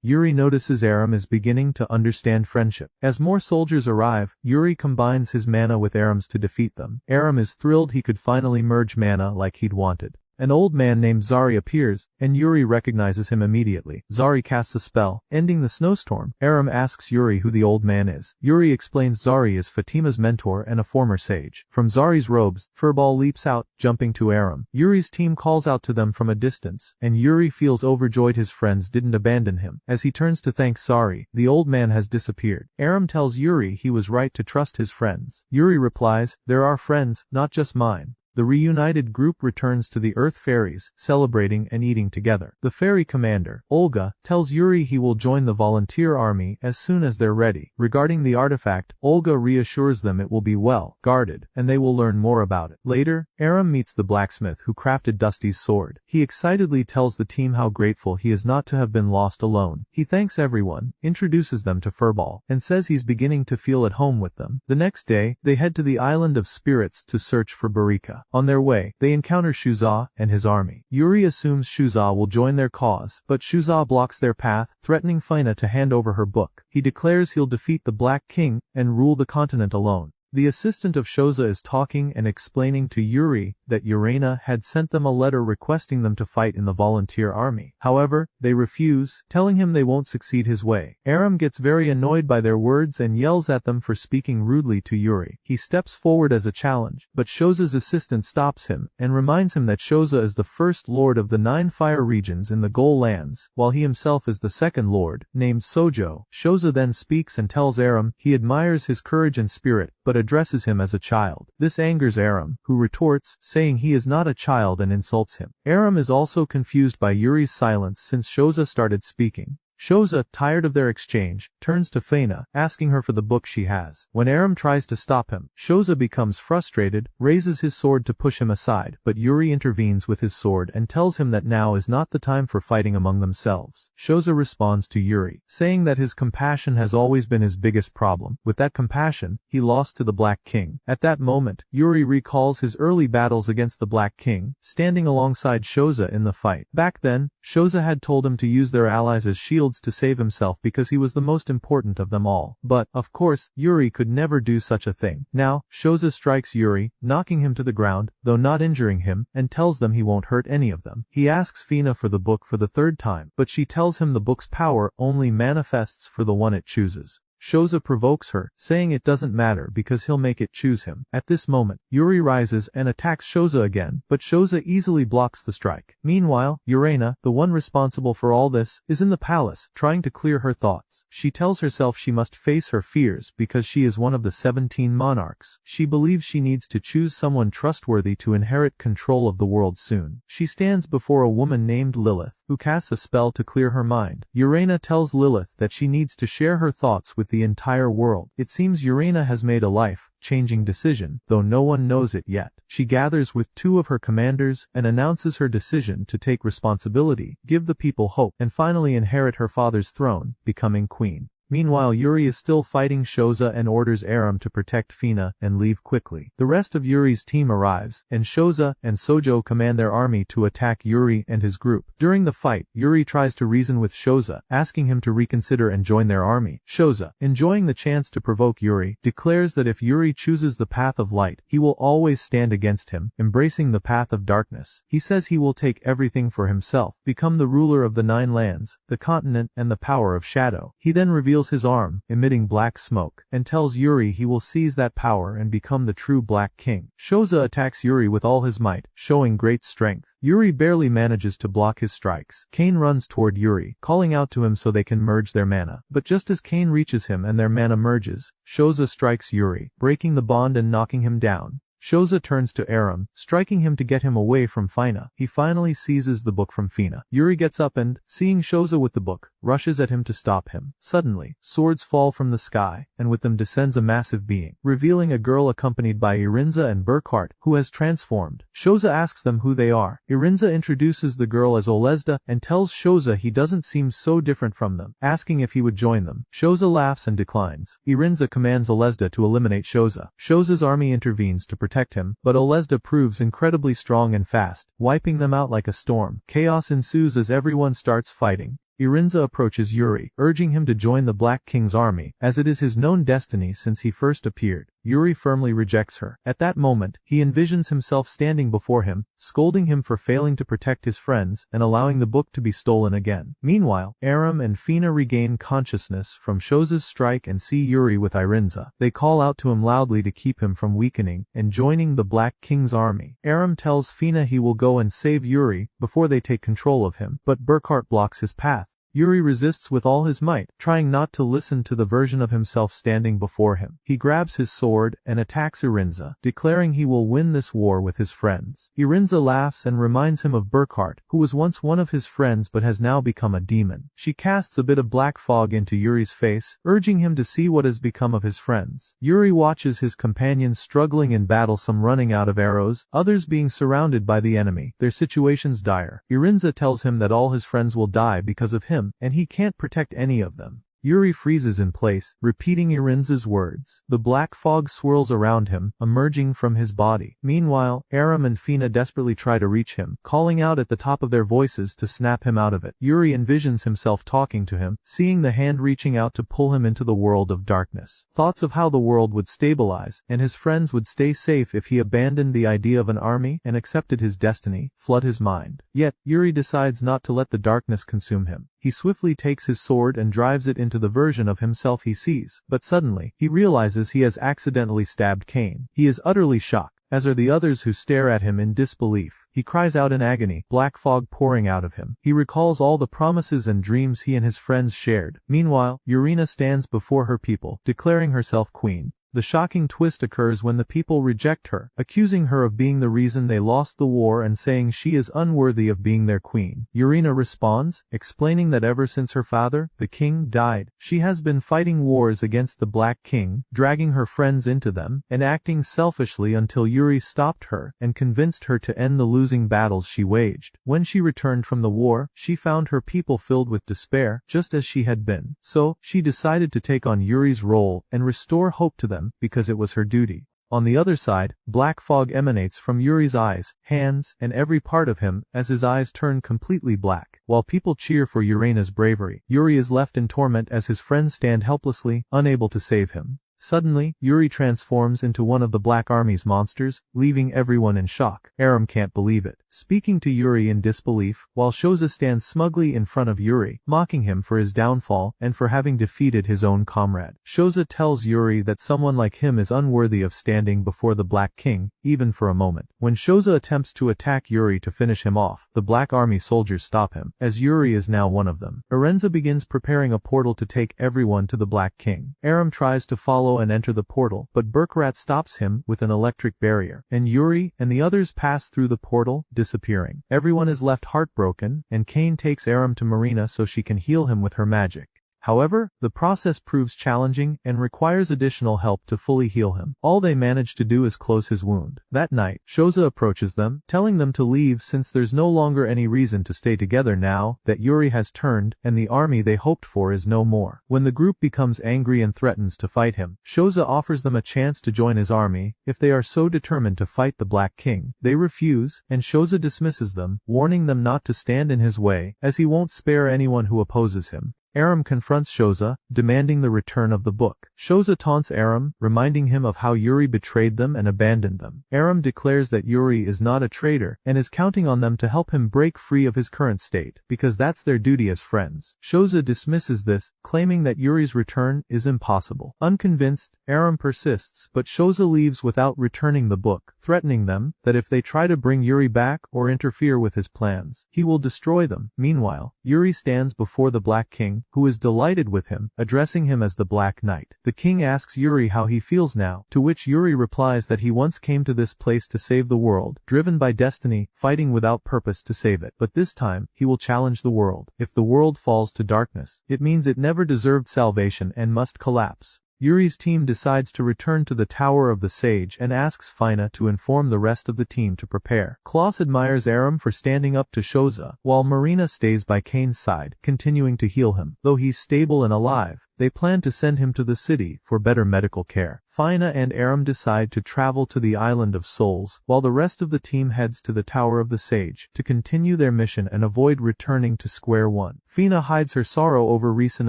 Yuri notices Aram is beginning to understand friendship. As more soldiers arrive, Yuri combines his mana with Aram's to defeat them. Aram is thrilled he could finally merge mana like he'd wanted. An old man named Zari appears, and Yuri recognizes him immediately. Zari casts a spell, ending the snowstorm. Aram asks Yuri who the old man is. Yuri explains Zari is Fatima's mentor and a former sage. From Zari's robes, Furball leaps out, jumping to Aram. Yuri's team calls out to them from a distance, and Yuri feels overjoyed his friends didn't abandon him. As he turns to thank Zari, the old man has disappeared. Aram tells Yuri he was right to trust his friends. Yuri replies, "They're our friends, not just mine." The reunited group returns to the Earth Fairies, celebrating and eating together. The fairy commander, Olga, tells Yuri he will join the volunteer army as soon as they're ready. Regarding the artifact, Olga reassures them it will be well guarded, and they will learn more about it. Later, Aram meets the blacksmith who crafted Dusty's sword. He excitedly tells the team how grateful he is not to have been lost alone. He thanks everyone, introduces them to Furball, and says he's beginning to feel at home with them. The next day, they head to the Island of Spirits to search for Barika. On their way, they encounter Shoza and his army. Yuri assumes Shoza will join their cause, but Shoza blocks their path, threatening Fina to hand over her book. He declares he'll defeat the Black King and rule the continent alone. The assistant of Shoza is talking and explaining to Yuri that Urena had sent them a letter requesting them to fight in the volunteer army. However, they refuse, telling him they won't succeed his way. Aram gets very annoyed by their words and yells at them for speaking rudely to Yuri. He steps forward as a challenge, but Shoza's assistant stops him and reminds him that Shoza is the first lord of the 9 fire regions in the Goal Lands, while he himself is the second lord, named Sojo. Shoza then speaks and tells Aram he admires his courage and spirit, but addresses him as a child. This angers Aram, who retorts, saying he is not a child, and insults him. Aram is also confused by Yuri's silence since Shoza started speaking. Shoza, tired of their exchange, turns to Fina, asking her for the book she has. When Aram tries to stop him, Shoza becomes frustrated, raises his sword to push him aside, but Yuri intervenes with his sword and tells him that now is not the time for fighting among themselves. Shoza responds to Yuri, saying that his compassion has always been his biggest problem. With that compassion, he lost to the Black King. At that moment, Yuri recalls his early battles against the Black King, standing alongside Shoza in the fight. Back then, Shoza had told him to use their allies as shields to save himself because he was the most important of them all. But, of course, Yuri could never do such a thing. Now, Shoza strikes Yuri, knocking him to the ground, though not injuring him, and tells them he won't hurt any of them. He asks Fina for the book for the 3rd time, but she tells him the book's power only manifests for the one it chooses. Shoza provokes her, saying it doesn't matter because he'll make it choose him. At this moment, Yuri rises and attacks Shoza again, but Shoza easily blocks the strike. Meanwhile, Urena, the one responsible for all this, is in the palace, trying to clear her thoughts. She tells herself she must face her fears because she is one of the 17 monarchs. She believes she needs to choose someone trustworthy to inherit control of the world soon. She stands before a woman named Lilith, who casts a spell to clear her mind. Urena tells Lilith that she needs to share her thoughts with the entire world. It seems Urena has made a life-changing decision, though no one knows it yet. She gathers with 2 of her commanders and announces her decision to take responsibility, give the people hope, and finally inherit her father's throne, becoming queen. Meanwhile, Yori is still fighting Shoza and orders Aram to protect Fina and leave quickly. The rest of Yuri's team arrives, and Shoza and Sojo command their army to attack Yori and his group. During the fight, Yuri tries to reason with Shoza, asking him to reconsider and join their army. Shoza, enjoying the chance to provoke Yuri, declares that if Yuri chooses the path of light, he will always stand against him, embracing the path of darkness. He says he will take everything for himself, become the ruler of the 9 lands, the continent, and the power of shadow. He then reveals his arm, emitting black smoke, and tells Yuri he will seize that power and become the true Black King. Shoza attacks Yuri with all his might, showing great strength. Yuri barely manages to block his strikes. Kane runs toward Yuri, calling out to him so they can merge their mana. But just as Kane reaches him and their mana merges, Shoza strikes Yuri, breaking the bond and knocking him down. Shoza turns to Aram, striking him to get him away from Fina. He finally seizes the book from Fina. Yuri gets up and, seeing Shoza with the book, rushes at him to stop him. Suddenly, swords fall from the sky, and with them descends a massive being, revealing a girl accompanied by Irinza and Burkhart, who has transformed. Shoza asks them who they are. Irinza introduces the girl as Olesda and tells Shoza he doesn't seem so different from them, asking if he would join them. Shoza laughs and declines. Irinza commands Olesda to eliminate Shoza. Shoza's army intervenes to protect him, but Olesda proves incredibly strong and fast, wiping them out like a storm. Chaos ensues as everyone starts fighting. Irinza approaches Yuri, urging him to join the Black King's army, as it is his known destiny since he first appeared. Yuri firmly rejects her. At that moment, he envisions himself standing before him, scolding him for failing to protect his friends and allowing the book to be stolen again. Meanwhile, Aram and Fina regain consciousness from Shoza's strike and see Yuri with Irinza. They call out to him loudly to keep him from weakening and joining the Black King's army. Aram tells Fina he will go and save Yuri before they take control of him, but Burkhart blocks his path. Yuri resists with all his might, trying not to listen to the version of himself standing before him. He grabs his sword and attacks Irinza, declaring he will win this war with his friends. Irinza laughs and reminds him of Burkhart, who was once one of his friends but has now become a demon. She casts a bit of black fog into Yuri's face, urging him to see what has become of his friends. Yuri watches his companions struggling in battle, some running out of arrows, others being surrounded by the enemy, their situations dire. Irinza tells him that all his friends will die because of him, and he can't protect any of them. Yuri freezes in place, repeating Irinza's words. The black fog swirls around him, emerging from his body. Meanwhile, Aram and Fina desperately try to reach him, calling out at the top of their voices to snap him out of it. Yuri envisions himself talking to him, seeing the hand reaching out to pull him into the world of darkness. Thoughts of how the world would stabilize, and his friends would stay safe if he abandoned the idea of an army and accepted his destiny, flood his mind. Yet, Yuri decides not to let the darkness consume him. He swiftly takes his sword and drives it into the version of himself he sees, but suddenly, he realizes he has accidentally stabbed Kane. He is utterly shocked, as are the others who stare at him in disbelief. He cries out in agony, black fog pouring out of him. He recalls all the promises and dreams he and his friends shared. Meanwhile, Yurina stands before her people, declaring herself queen. The shocking twist occurs when the people reject her, accusing her of being the reason they lost the war and saying she is unworthy of being their queen. Yurina responds, explaining that ever since her father, the king, died, she has been fighting wars against the Black King, dragging her friends into them, and acting selfishly until Yuri stopped her and convinced her to end the losing battles she waged. When she returned from the war, she found her people filled with despair, just as she had been. So, she decided to take on Yuri's role and restore hope to them, because it was her duty. On the other side, black fog emanates from Yuri's eyes, hands, and every part of him, as his eyes turn completely black. While people cheer for Urina's bravery, Yuri is left in torment as his friends stand helplessly, unable to save him. Suddenly, Yuri transforms into one of the Black Army's monsters, leaving everyone in shock. Aram can't believe it, speaking to Yuri in disbelief, while Shoza stands smugly in front of Yuri, mocking him for his downfall and for having defeated his own comrade. Shoza tells Yuri that someone like him is unworthy of standing before the Black King, even for a moment. When Shoza attempts to attack Yuri to finish him off, the Black Army soldiers stop him, as Yuri is now one of them. Arenza begins preparing a portal to take everyone to the Black King. Aram tries to follow and enter the portal, but Burkrat stops him with an electric barrier, and Yuri and the others pass through the portal, disappearing. Everyone is left heartbroken, and Kane takes Aram to Marina so she can heal him with her magic. However, the process proves challenging and requires additional help to fully heal him. All they manage to do is close his wound. That night, Shoza approaches them, telling them to leave since there's no longer any reason to stay together now that Yori has turned and the army they hoped for is no more. When the group becomes angry and threatens to fight him, Shoza offers them a chance to join his army if they are so determined to fight the Black King. They refuse, and Shoza dismisses them, warning them not to stand in his way, as he won't spare anyone who opposes him. Aram confronts Shoza, demanding the return of the book. Shoza taunts Aram, reminding him of how Yori betrayed them and abandoned them. Aram declares that Yori is not a traitor and is counting on them to help him break free of his current state, because that's their duty as friends. Shoza dismisses this, claiming that Yori's return is impossible. Unconvinced, Aram persists, but Shoza leaves without returning the book, threatening them that if they try to bring Yori back or interfere with his plans, he will destroy them. Meanwhile, Yori stands before the Black King, who is delighted with him, addressing him as the Black Knight. The king asks Yori how he feels now, to which Yori replies that he once came to this place to save the world, driven by destiny, fighting without purpose to save it. But this time, he will challenge the world. If the world falls to darkness, it means it never deserved salvation and must collapse. Yuri's team decides to return to the Tower of the Sage and asks Fina to inform the rest of the team to prepare. Klaus admires Aram for standing up to Shoza, while Marina stays by Kane's side, continuing to heal him. Though he's stable and alive, they plan to send him to the city for better medical care. Fina and Aram decide to travel to the Island of Souls, while the rest of the team heads to the Tower of the Sage to continue their mission and avoid returning to square one. Fina hides her sorrow over recent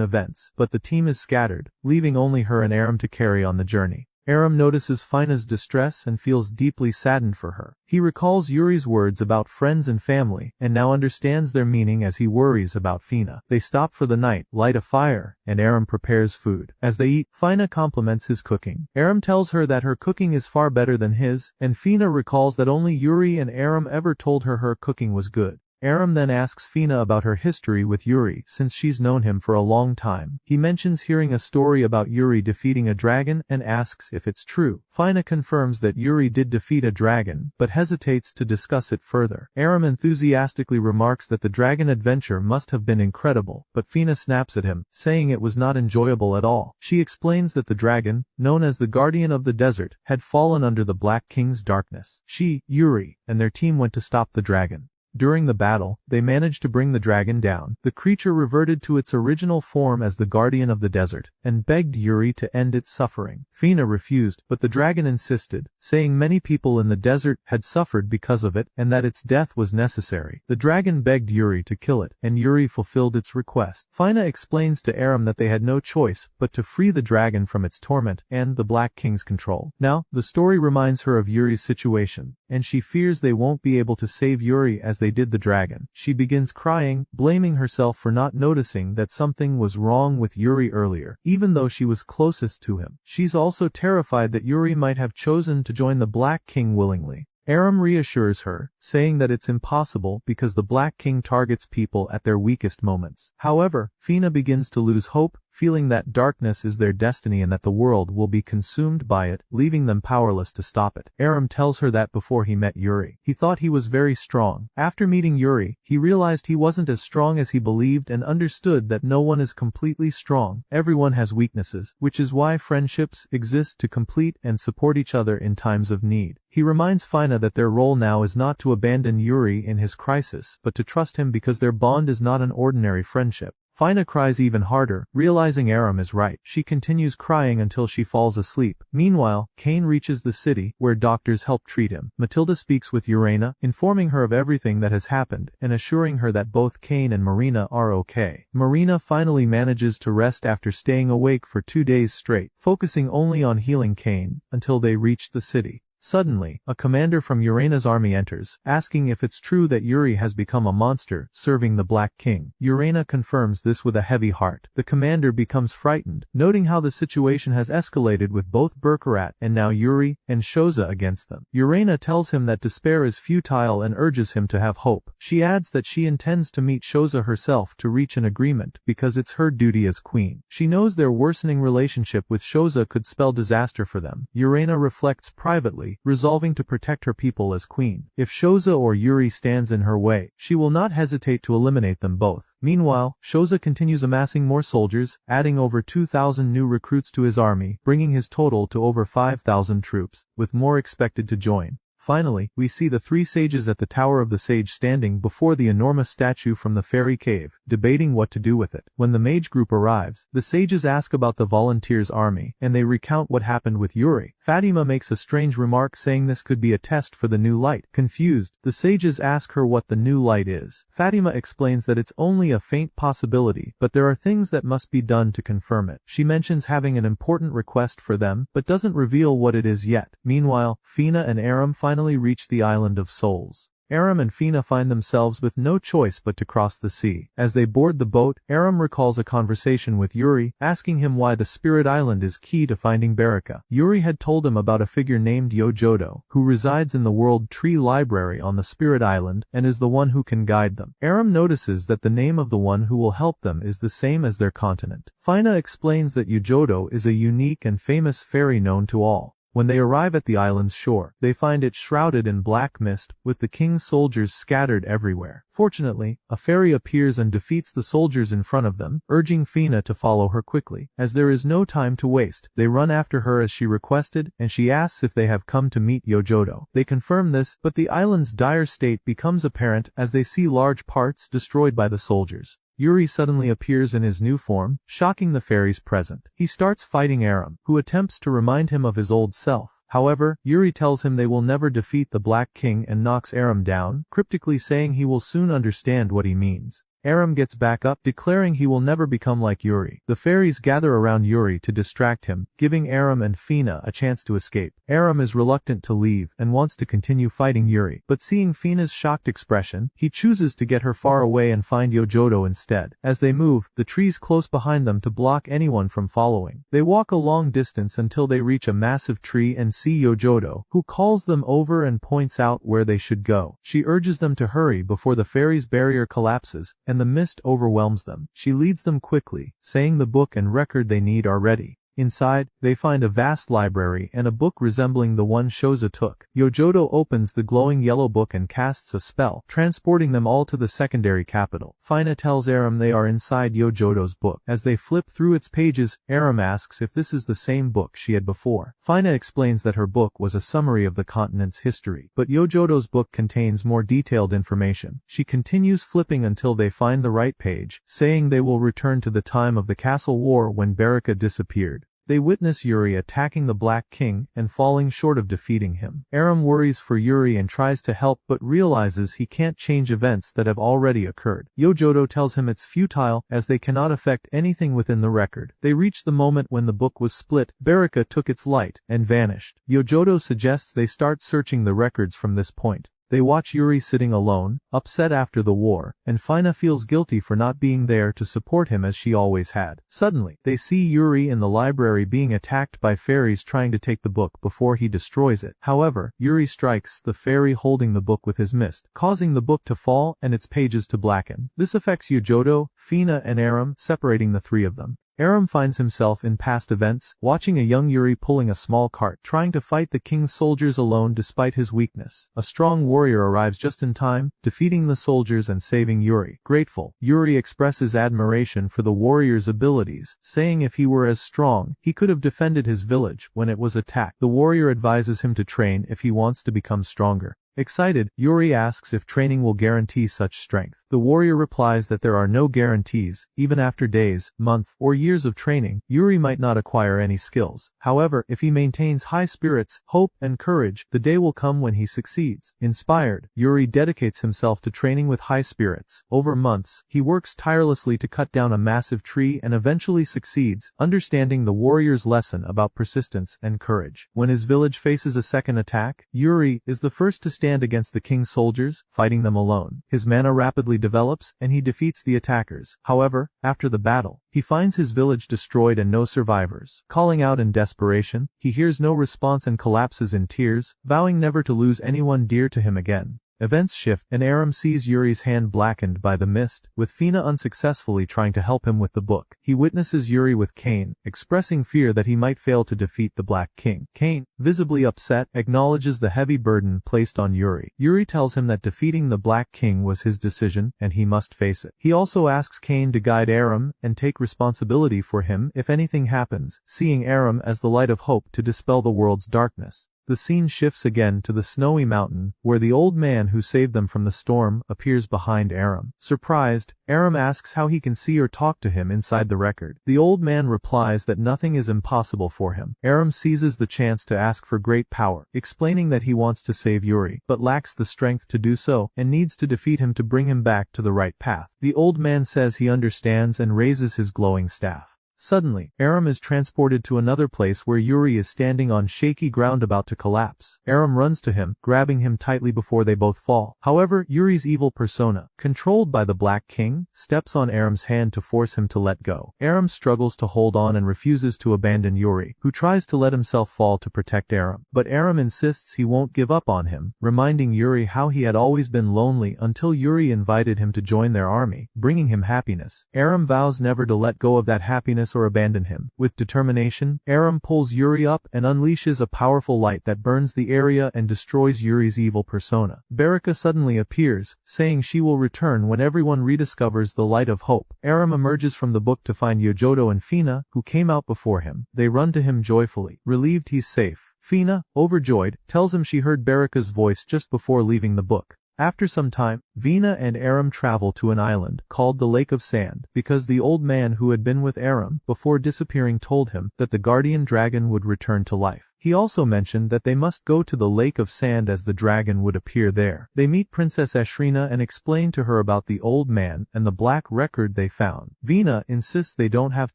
events, but the team is scattered, leaving only her and Aram to carry on the journey. Aram notices Fina's distress and feels deeply saddened for her. He recalls Yuri's words about friends and family, and now understands their meaning as he worries about Fina. They stop for the night, light a fire, and Aram prepares food. As they eat, Fina compliments his cooking. Aram tells her that her cooking is far better than his, and Fina recalls that only Yuri and Aram ever told her cooking was good. Aram then asks Fina about her history with Yuri since she's known him for a long time. He mentions hearing a story about Yuri defeating a dragon and asks if it's true. Fina confirms that Yuri did defeat a dragon, but hesitates to discuss it further. Aram enthusiastically remarks that the dragon adventure must have been incredible, but Fina snaps at him, saying it was not enjoyable at all. She explains that the dragon, known as the Guardian of the Desert, had fallen under the Black King's darkness. She, Yuri, and their team went to stop the dragon. During the battle, they managed to bring the dragon down. The creature reverted to its original form as the Guardian of the Desert, and begged Yuri to end its suffering. Fina refused, but the dragon insisted, saying many people in the desert had suffered because of it, and that its death was necessary. The dragon begged Yuri to kill it, and Yuri fulfilled its request. Fina explains to Aram that they had no choice but to free the dragon from its torment and the Black King's control. Now, the story reminds her of Yuri's situation, and she fears they won't be able to save Yuri as they did the dragon. She begins crying, blaming herself for not noticing that something was wrong with Yuri earlier, even though she was closest to him. She's also terrified that Yuri might have chosen to join the Black King willingly. Aram reassures her, saying that it's impossible because the Black King targets people at their weakest moments. However, Fina begins to lose hope, feeling that darkness is their destiny and that the world will be consumed by it, leaving them powerless to stop it. Aram tells her that before he met Yuri, he thought he was very strong. After meeting Yuri, he realized he wasn't as strong as he believed and understood that no one is completely strong. Everyone has weaknesses, which is why friendships exist to complete and support each other in times of need. He reminds Fina that their role now is not to abandon Yuri in his crisis, but to trust him because their bond is not an ordinary friendship. Fina cries even harder, realizing Aram is right. She continues crying until she falls asleep. Meanwhile, Kane reaches the city, where doctors help treat him. Matilda speaks with Urena, informing her of everything that has happened, and assuring her that both Kane and Marina are okay. Marina finally manages to rest after staying awake for 2 days straight, focusing only on healing Kane, until they reach the city. Suddenly, a commander from Urena's army enters, asking if it's true that Yuri has become a monster, serving the Black King. Urena confirms this with a heavy heart. The commander becomes frightened, noting how the situation has escalated with both Berkarat and now Yuri and Shoza against them. Urena tells him that despair is futile and urges him to have hope. She adds that she intends to meet Shoza herself to reach an agreement, because it's her duty as queen. She knows their worsening relationship with Shoza could spell disaster for them. Urena reflects privately quickly, resolving to protect her people as queen. If Shoza or Yori stands in her way, she will not hesitate to eliminate them both. Meanwhile, Shoza continues amassing more soldiers, adding over 2,000 new recruits to his army, bringing his total to over 5,000 troops, with more expected to join. Finally, we see the three sages at the Tower of the Sage standing before the enormous statue from the fairy cave, debating what to do with it. When the mage group arrives, the sages ask about the volunteers' army, and they recount what happened with Yori. Fatima makes a strange remark saying this could be a test for the new light. Confused, the sages ask her what the new light is. Fatima explains that it's only a faint possibility, but there are things that must be done to confirm it. She mentions having an important request for them, but doesn't reveal what it is yet. Meanwhile, Fina and Aram finally reach the Island of Souls. Aram and Fina find themselves with no choice but to cross the sea. As they board the boat, Aram recalls a conversation with Yori, asking him why the Spirit Island is key to finding Baraka. Yori had told him about a figure named Yojodo, who resides in the World Tree Library on the Spirit Island, and is the one who can guide them. Aram notices that the name of the one who will help them is the same as their continent. Fina explains that Yojodo is a unique and famous fairy known to all. When they arrive at the island's shore, they find it shrouded in black mist, with the king's soldiers scattered everywhere. Fortunately, a fairy appears and defeats the soldiers in front of them, urging Fina to follow her quickly. As there is no time to waste, they run after her as she requested, and she asks if they have come to meet Yojodo. They confirm this, but the island's dire state becomes apparent as they see large parts destroyed by the soldiers. Yori suddenly appears in his new form, shocking the fairies present. He starts fighting Aram, who attempts to remind him of his old self. However, Yori tells him they will never defeat the Black King and knocks Aram down, cryptically saying he will soon understand what he means. Aram gets back up, declaring he will never become like Yori. The fairies gather around Yori to distract him, giving Aram and Fina a chance to escape. Aram is reluctant to leave and wants to continue fighting Yori, but seeing Fina's shocked expression, he chooses to get her far away and find Yojodo instead. As they move, the trees close behind them to block anyone from following. They walk a long distance until they reach a massive tree and see Yojodo, who calls them over and points out where they should go. She urges them to hurry before the fairies' barrier collapses, and the mist overwhelms them. She leads them quickly, saying the book and record they need are ready. Inside, they find a vast library and a book resembling the one Shoza took. Yojodo opens the glowing yellow book and casts a spell, transporting them all to the secondary capital. Fina tells Aram they are inside Yojodo's book. As they flip through its pages, Aram asks if this is the same book she had before. Fina explains that her book was a summary of the continent's history, but Yojodo's book contains more detailed information. She continues flipping until they find the right page, saying they will return to the time of the Castle War when Baraka disappeared. They witness Yori attacking the Black King and falling short of defeating him. Aram worries for Yori and tries to help but realizes he can't change events that have already occurred. Yojodo tells him it's futile as they cannot affect anything within the record. They reach the moment when the book was split, Baraka took its light and vanished. Yojodo suggests they start searching the records from this point. They watch Yori sitting alone, upset after the war, and Fina feels guilty for not being there to support him as she always had. Suddenly, they see Yori in the library being attacked by fairies trying to take the book before he destroys it. However, Yori strikes the fairy holding the book with his mist, causing the book to fall and its pages to blacken. This affects Yojodo, Fina and Aram, separating the three of them. Aram finds himself in past events, watching a young Yori pulling a small cart, trying to fight the king's soldiers alone despite his weakness. A strong warrior arrives just in time, defeating the soldiers and saving Yori. Grateful, Yori expresses admiration for the warrior's abilities, saying if he were as strong, he could have defended his village when it was attacked. The warrior advises him to train if he wants to become stronger. Excited, Yori asks if training will guarantee such strength. The warrior replies that there are no guarantees. Even after days, months, or years of training, Yori might not acquire any skills. However, if he maintains high spirits, hope, and courage, the day will come when he succeeds. Inspired, Yori dedicates himself to training with high spirits. Over months, he works tirelessly to cut down a massive tree and eventually succeeds, understanding the warrior's lesson about persistence and courage. When his village faces a second attack, Yori is the first to stand against the king's soldiers, fighting them alone. His mana rapidly develops, and he defeats the attackers. However, after the battle, he finds his village destroyed and no survivors. Calling out in desperation, he hears no response and collapses in tears, vowing never to lose anyone dear to him again. Events shift, and Aram sees Yuri's hand blackened by the mist, with Fina unsuccessfully trying to help him with the book. He witnesses Yuri with Cain, expressing fear that he might fail to defeat the Black King. Cain, visibly upset, acknowledges the heavy burden placed on Yuri. Yuri tells him that defeating the Black King was his decision, and he must face it. He also asks Cain to guide Aram and take responsibility for him if anything happens, seeing Aram as the light of hope to dispel the world's darkness. The scene shifts again to the snowy mountain, where the old man who saved them from the storm appears behind Aram. Surprised, Aram asks how he can see or talk to him inside the record. The old man replies that nothing is impossible for him. Aram seizes the chance to ask for great power, explaining that he wants to save Yuri, but lacks the strength to do so, and needs to defeat him to bring him back to the right path. The old man says he understands and raises his glowing staff. Suddenly, Aram is transported to another place where Yuri is standing on shaky ground about to collapse. Aram runs to him, grabbing him tightly before they both fall. However, Yuri's evil persona, controlled by the Black King, steps on Aram's hand to force him to let go. Aram struggles to hold on and refuses to abandon Yuri, who tries to let himself fall to protect Aram. But Aram insists he won't give up on him, reminding Yuri how he had always been lonely until Yuri invited him to join their army, bringing him happiness. Aram vows never to let go of that happiness or abandon him. With determination, Aram pulls Yuri up and unleashes a powerful light that burns the area and destroys Yuri's evil persona. Baraka suddenly appears, saying she will return when everyone rediscovers the light of hope. Aram emerges from the book to find Yojodo and Fina, who came out before him. They run to him joyfully, relieved he's safe. Fina, overjoyed, tells him she heard Baraka's voice just before leaving the book. After some time, Vina and Aram travel to an island called the Lake of Sand, because the old man who had been with Aram before disappearing told him that the guardian dragon would return to life. He also mentioned that they must go to the Lake of Sand as the dragon would appear there. They meet Princess Ashrina and explain to her about the old man and the black record they found. Vina insists they don't have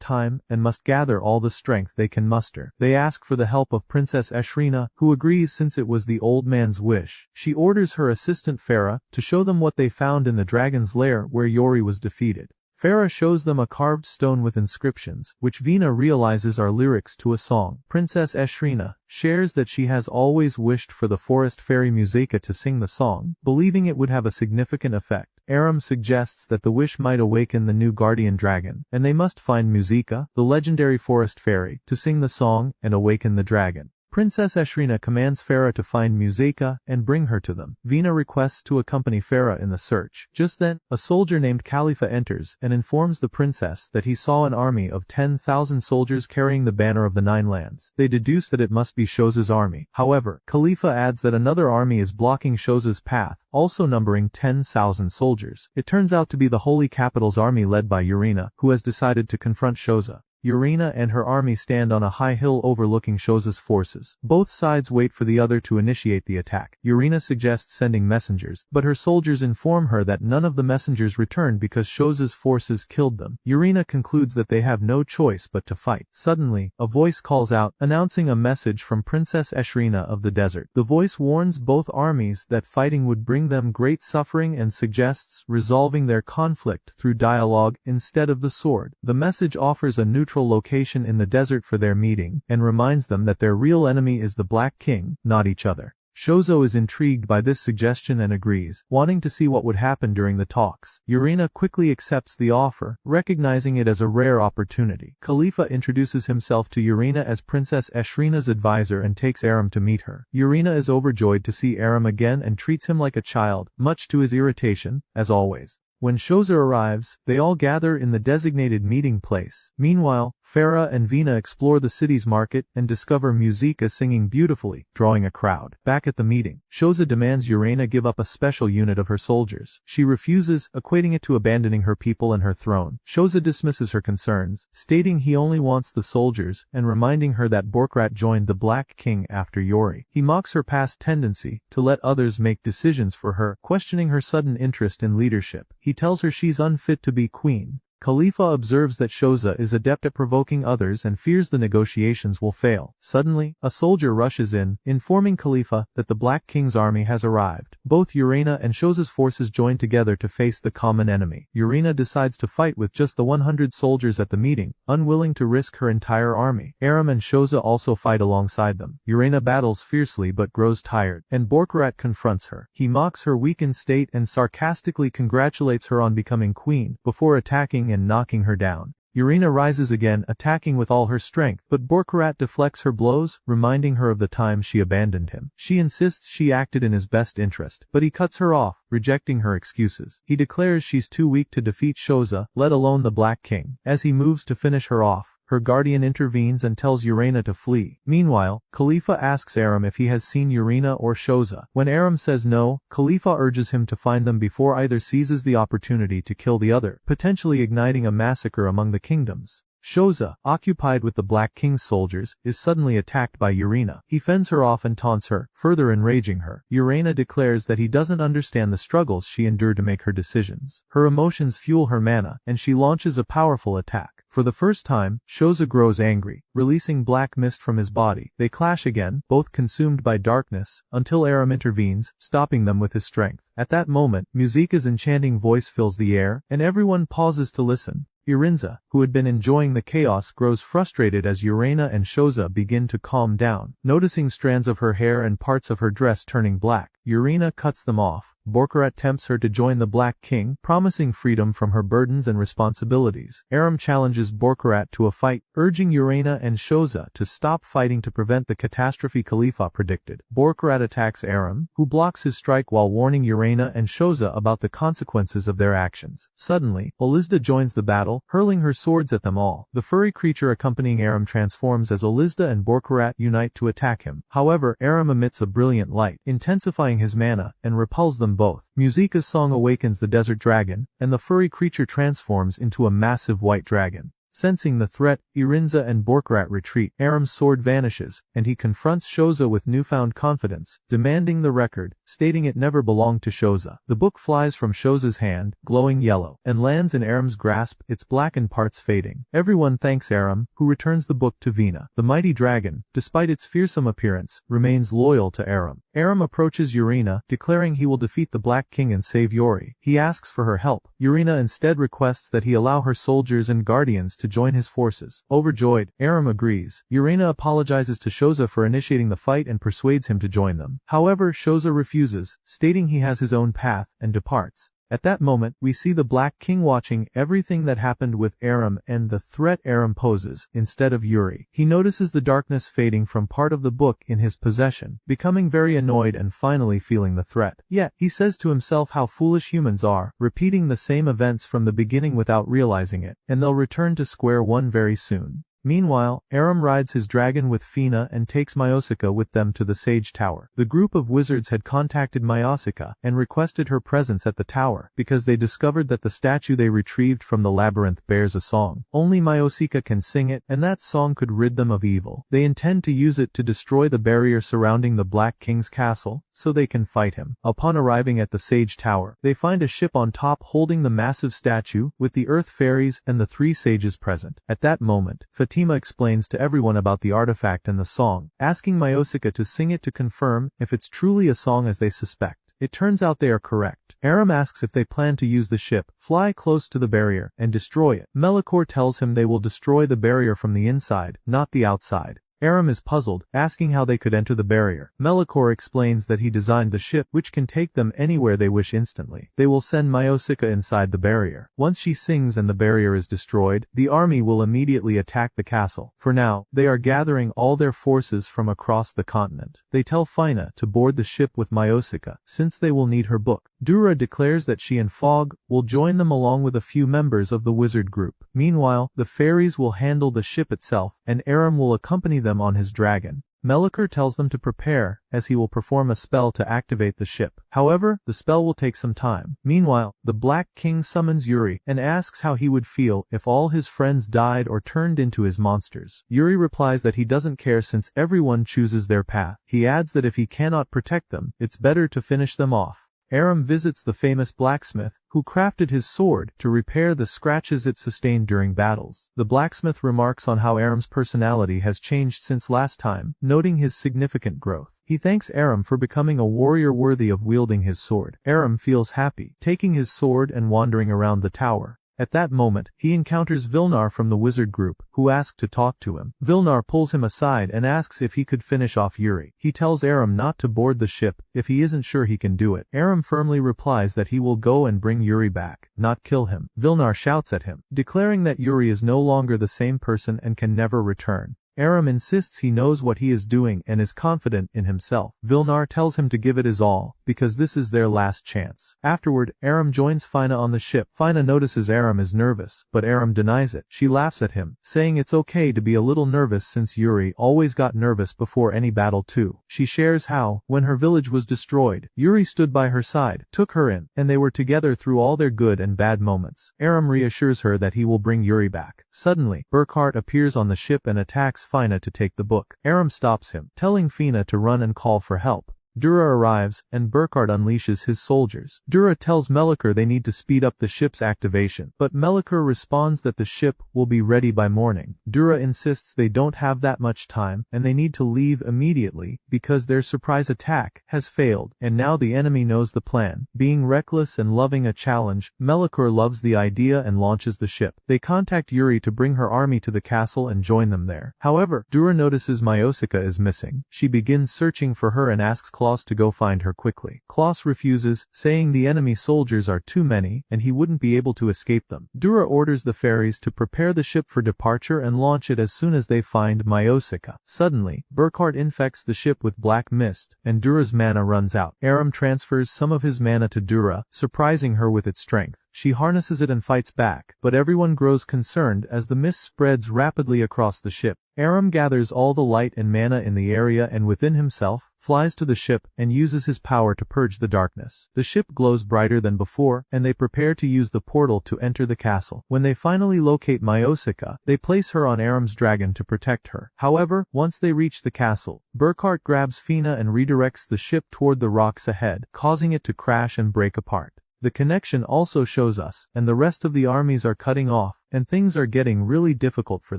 time and must gather all the strength they can muster. They ask for the help of Princess Ashrina, who agrees since it was the old man's wish. She orders her assistant Farah to show them what they found in the dragon's lair where Yori was defeated. Farah shows them a carved stone with inscriptions, which Vina realizes are lyrics to a song. Princess Ashrina shares that she has always wished for the forest fairy Muzeka to sing the song, believing it would have a significant effect. Aram suggests that the wish might awaken the new guardian dragon, and they must find Muzeka, the legendary forest fairy, to sing the song and awaken the dragon. Princess Ashrina commands Farah to find Muzeka and bring her to them. Vina requests to accompany Farah in the search. Just then, a soldier named Khalifa enters and informs the princess that he saw an army of 10,000 soldiers carrying the banner of the Nine Lands. They deduce that it must be Shoza's army. However, Khalifa adds that another army is blocking Shoza's path, also numbering 10,000 soldiers. It turns out to be the Holy Capital's army led by Urina, who has decided to confront Shoza. Urina and her army stand on a high hill overlooking Shoza's forces. Both sides wait for the other to initiate the attack. Urina suggests sending messengers, but her soldiers inform her that none of the messengers returned because Shoza's forces killed them. Urina concludes that they have no choice but to fight. Suddenly, a voice calls out, announcing a message from Princess Ashrina of the desert. The voice warns both armies that fighting would bring them great suffering and suggests resolving their conflict through dialogue instead of the sword. The message offers a neutral location in the desert for their meeting, and reminds them that their real enemy is the Black King, not each other. Shozo is intrigued by this suggestion and agrees, wanting to see what would happen during the talks. Urina quickly accepts the offer, recognizing it as a rare opportunity. Khalifa introduces himself to Urina as Princess Ashrina's advisor and takes Aram to meet her. Urina is overjoyed to see Aram again and treats him like a child, much to his irritation, as always. When Shoza arrives, they all gather in the designated meeting place. Meanwhile, Farah and Vina explore the city's market and discover Muzeka singing beautifully, drawing a crowd. Back at the meeting, Shoza demands Urena give up a special unit of her soldiers. She refuses, equating it to abandoning her people and her throne. Shoza dismisses her concerns, stating he only wants the soldiers and reminding her that Borkrat joined the Black King after Yori. He mocks her past tendency to let others make decisions for her, questioning her sudden interest in leadership. He tells her she's unfit to be queen. Khalifa observes that Shoza is adept at provoking others and fears the negotiations will fail. Suddenly, a soldier rushes in, informing Khalifa that the Black King's army has arrived. Both Urena and Shoza's forces join together to face the common enemy. Urena decides to fight with just the 100 soldiers at the meeting, unwilling to risk her entire army. Aram and Shoza also fight alongside them. Urena battles fiercely but grows tired, and Borkarat confronts her. He mocks her weakened state and sarcastically congratulates her on becoming queen, before attacking and knocking her down. Urena rises again, attacking with all her strength, but Borkarat deflects her blows, reminding her of the time she abandoned him. She insists she acted in his best interest, but he cuts her off, rejecting her excuses. He declares she's too weak to defeat Shoza, let alone the Black King. As he moves to finish her off, her guardian intervenes and tells Urena to flee. Meanwhile, Khalifa asks Aram if he has seen Urena or Shoza. When Aram says no, Khalifa urges him to find them before either seizes the opportunity to kill the other, potentially igniting a massacre among the kingdoms. Shoza, occupied with the Black King's soldiers, is suddenly attacked by Urena. He fends her off and taunts her, further enraging her. Urena declares that he doesn't understand the struggles she endured to make her decisions. Her emotions fuel her mana, and she launches a powerful attack. For the first time, Shoza grows angry, releasing black mist from his body. They clash again, both consumed by darkness, until Aram intervenes, stopping them with his strength. At that moment, Muzika's enchanting voice fills the air, and everyone pauses to listen. Irinza, who had been enjoying the chaos, grows frustrated as Urena and Shoza begin to calm down. Noticing strands of her hair and parts of her dress turning black, Urena cuts them off. Borkarat tempts her to join the Black King, promising freedom from her burdens and responsibilities. Aram challenges Borkarat to a fight, urging Urena and Shoza to stop fighting to prevent the catastrophe Khalifa predicted. Borkarat attacks Aram, who blocks his strike while warning Urena and Shoza about the consequences of their actions. Suddenly, Olizda joins the battle, hurling her swords at them all. The furry creature accompanying Aram transforms as Olizda and Borkarat unite to attack him. However, Aram emits a brilliant light, intensifying his mana, and repels them both. Muzika's song awakens the desert dragon, and the furry creature transforms into a massive white dragon. Sensing the threat, Irinza and Borkarat retreat. Aram's sword vanishes, and he confronts Shoza with newfound confidence, demanding the record, stating it never belonged to Shoza. The book flies from Shoza's hand, glowing yellow, and lands in Aram's grasp, its blackened parts fading. Everyone thanks Aram, who returns the book to Vina. The mighty dragon, despite its fearsome appearance, remains loyal to Aram. Aram approaches Urena, declaring he will defeat the Black King and save Yori. He asks for her help. Urena instead requests that he allow her soldiers and guardians to join his forces. Overjoyed, Aram agrees. Urena apologizes to Shoza for initiating the fight and persuades him to join them. However, Shoza refuses, stating he has his own path, and departs. At that moment, we see the Black King watching everything that happened with Aram and the threat Aram poses, instead of Yori. He notices the darkness fading from part of the book in his possession, becoming very annoyed and finally feeling the threat. Yet, he says to himself how foolish humans are, repeating the same events from the beginning without realizing it, and they'll return to square one very soon. Meanwhile, Aram rides his dragon with Fina and takes Myosika with them to the Sage Tower. The group of wizards had contacted Myosika and requested her presence at the tower because they discovered that the statue they retrieved from the labyrinth bears a song. Only Myosika can sing it, and that song could rid them of evil. They intend to use it to destroy the barrier surrounding the Black King's castle, so they can fight him. Upon arriving at the Sage Tower, they find a ship on top holding the massive statue, with the Earth Fairies and the 3 sages present. At that moment, Fatima explains to everyone about the artifact and the song, asking Myosika to sing it to confirm if it's truly a song as they suspect. It turns out they are correct. Aram asks if they plan to use the ship, fly close to the barrier, and destroy it. Melikor tells him they will destroy the barrier from the inside, not the outside. Aram is puzzled, asking how they could enter the barrier. Melikor explains that he designed the ship, which can take them anywhere they wish instantly. They will send Myosika inside the barrier. Once she sings and the barrier is destroyed, the army will immediately attack the castle. For now, they are gathering all their forces from across the continent. They tell Fina to board the ship with Myosika, since they will need her book. Dura declares that she and Fog will join them along with a few members of the wizard group. Meanwhile, the fairies will handle the ship itself, and Aram will accompany them on his dragon. Melikor tells them to prepare, as he will perform a spell to activate the ship. However, the spell will take some time. Meanwhile, the Black King summons Yori and asks how he would feel if all his friends died or turned into his monsters. Yori replies that he doesn't care since everyone chooses their path. He adds that if he cannot protect them, it's better to finish them off. Aram visits the famous blacksmith, who crafted his sword to repair the scratches it sustained during battles. The blacksmith remarks on how Aram's personality has changed since last time, noting his significant growth. He thanks Aram for becoming a warrior worthy of wielding his sword. Aram feels happy, taking his sword and wandering around the tower. At that moment, he encounters Vilnar from the wizard group, who asks to talk to him. Vilnar pulls him aside and asks if he could finish off Yori. He tells Aram not to board the ship if he isn't sure he can do it. Aram firmly replies that he will go and bring Yori back, not kill him. Vilnar shouts at him, declaring that Yori is no longer the same person and can never return. Aram insists he knows what he is doing and is confident in himself. Vilnar tells him to give it his all, because this is their last chance. Afterward, Aram joins Fina on the ship. Fina notices Aram is nervous, but Aram denies it. She laughs at him, saying it's okay to be a little nervous since Yori always got nervous before any battle too. She shares how, when her village was destroyed, Yori stood by her side, took her in, and they were together through all their good and bad moments. Aram reassures her that he will bring Yori back. Suddenly, Burkhart appears on the ship and attacks Fina to take the book. Aram stops him, telling Fina to run and call for help. Dura arrives, and Burkhart unleashes his soldiers. Dura tells Melekar they need to speed up the ship's activation, but Melekar responds that the ship will be ready by morning. Dura insists they don't have that much time, and they need to leave immediately, because their surprise attack has failed, and now the enemy knows the plan. Being reckless and loving a challenge, Melekar loves the idea and launches the ship. They contact Yori to bring her army to the castle and join them there. However, Dura notices Myosika is missing. She begins searching for her and asks Klaus to go find her quickly. Klaus refuses, saying the enemy soldiers are too many, and he wouldn't be able to escape them. Dura orders the ferries to prepare the ship for departure and launch it as soon as they find Myosika. Suddenly, Burkhart infects the ship with black mist, and Dura's mana runs out. Aram transfers some of his mana to Dura, surprising her with its strength. She harnesses it and fights back, but everyone grows concerned as the mist spreads rapidly across the ship. Aram gathers all the light and mana in the area and within himself, flies to the ship, and uses his power to purge the darkness. The ship glows brighter than before, and they prepare to use the portal to enter the castle. When they finally locate Myosika, they place her on Aram's dragon to protect her. However, once they reach the castle, Burkhart grabs Fina and redirects the ship toward the rocks ahead, causing it to crash and break apart. The connection also shows us, and the rest of the armies are cutting off, and things are getting really difficult for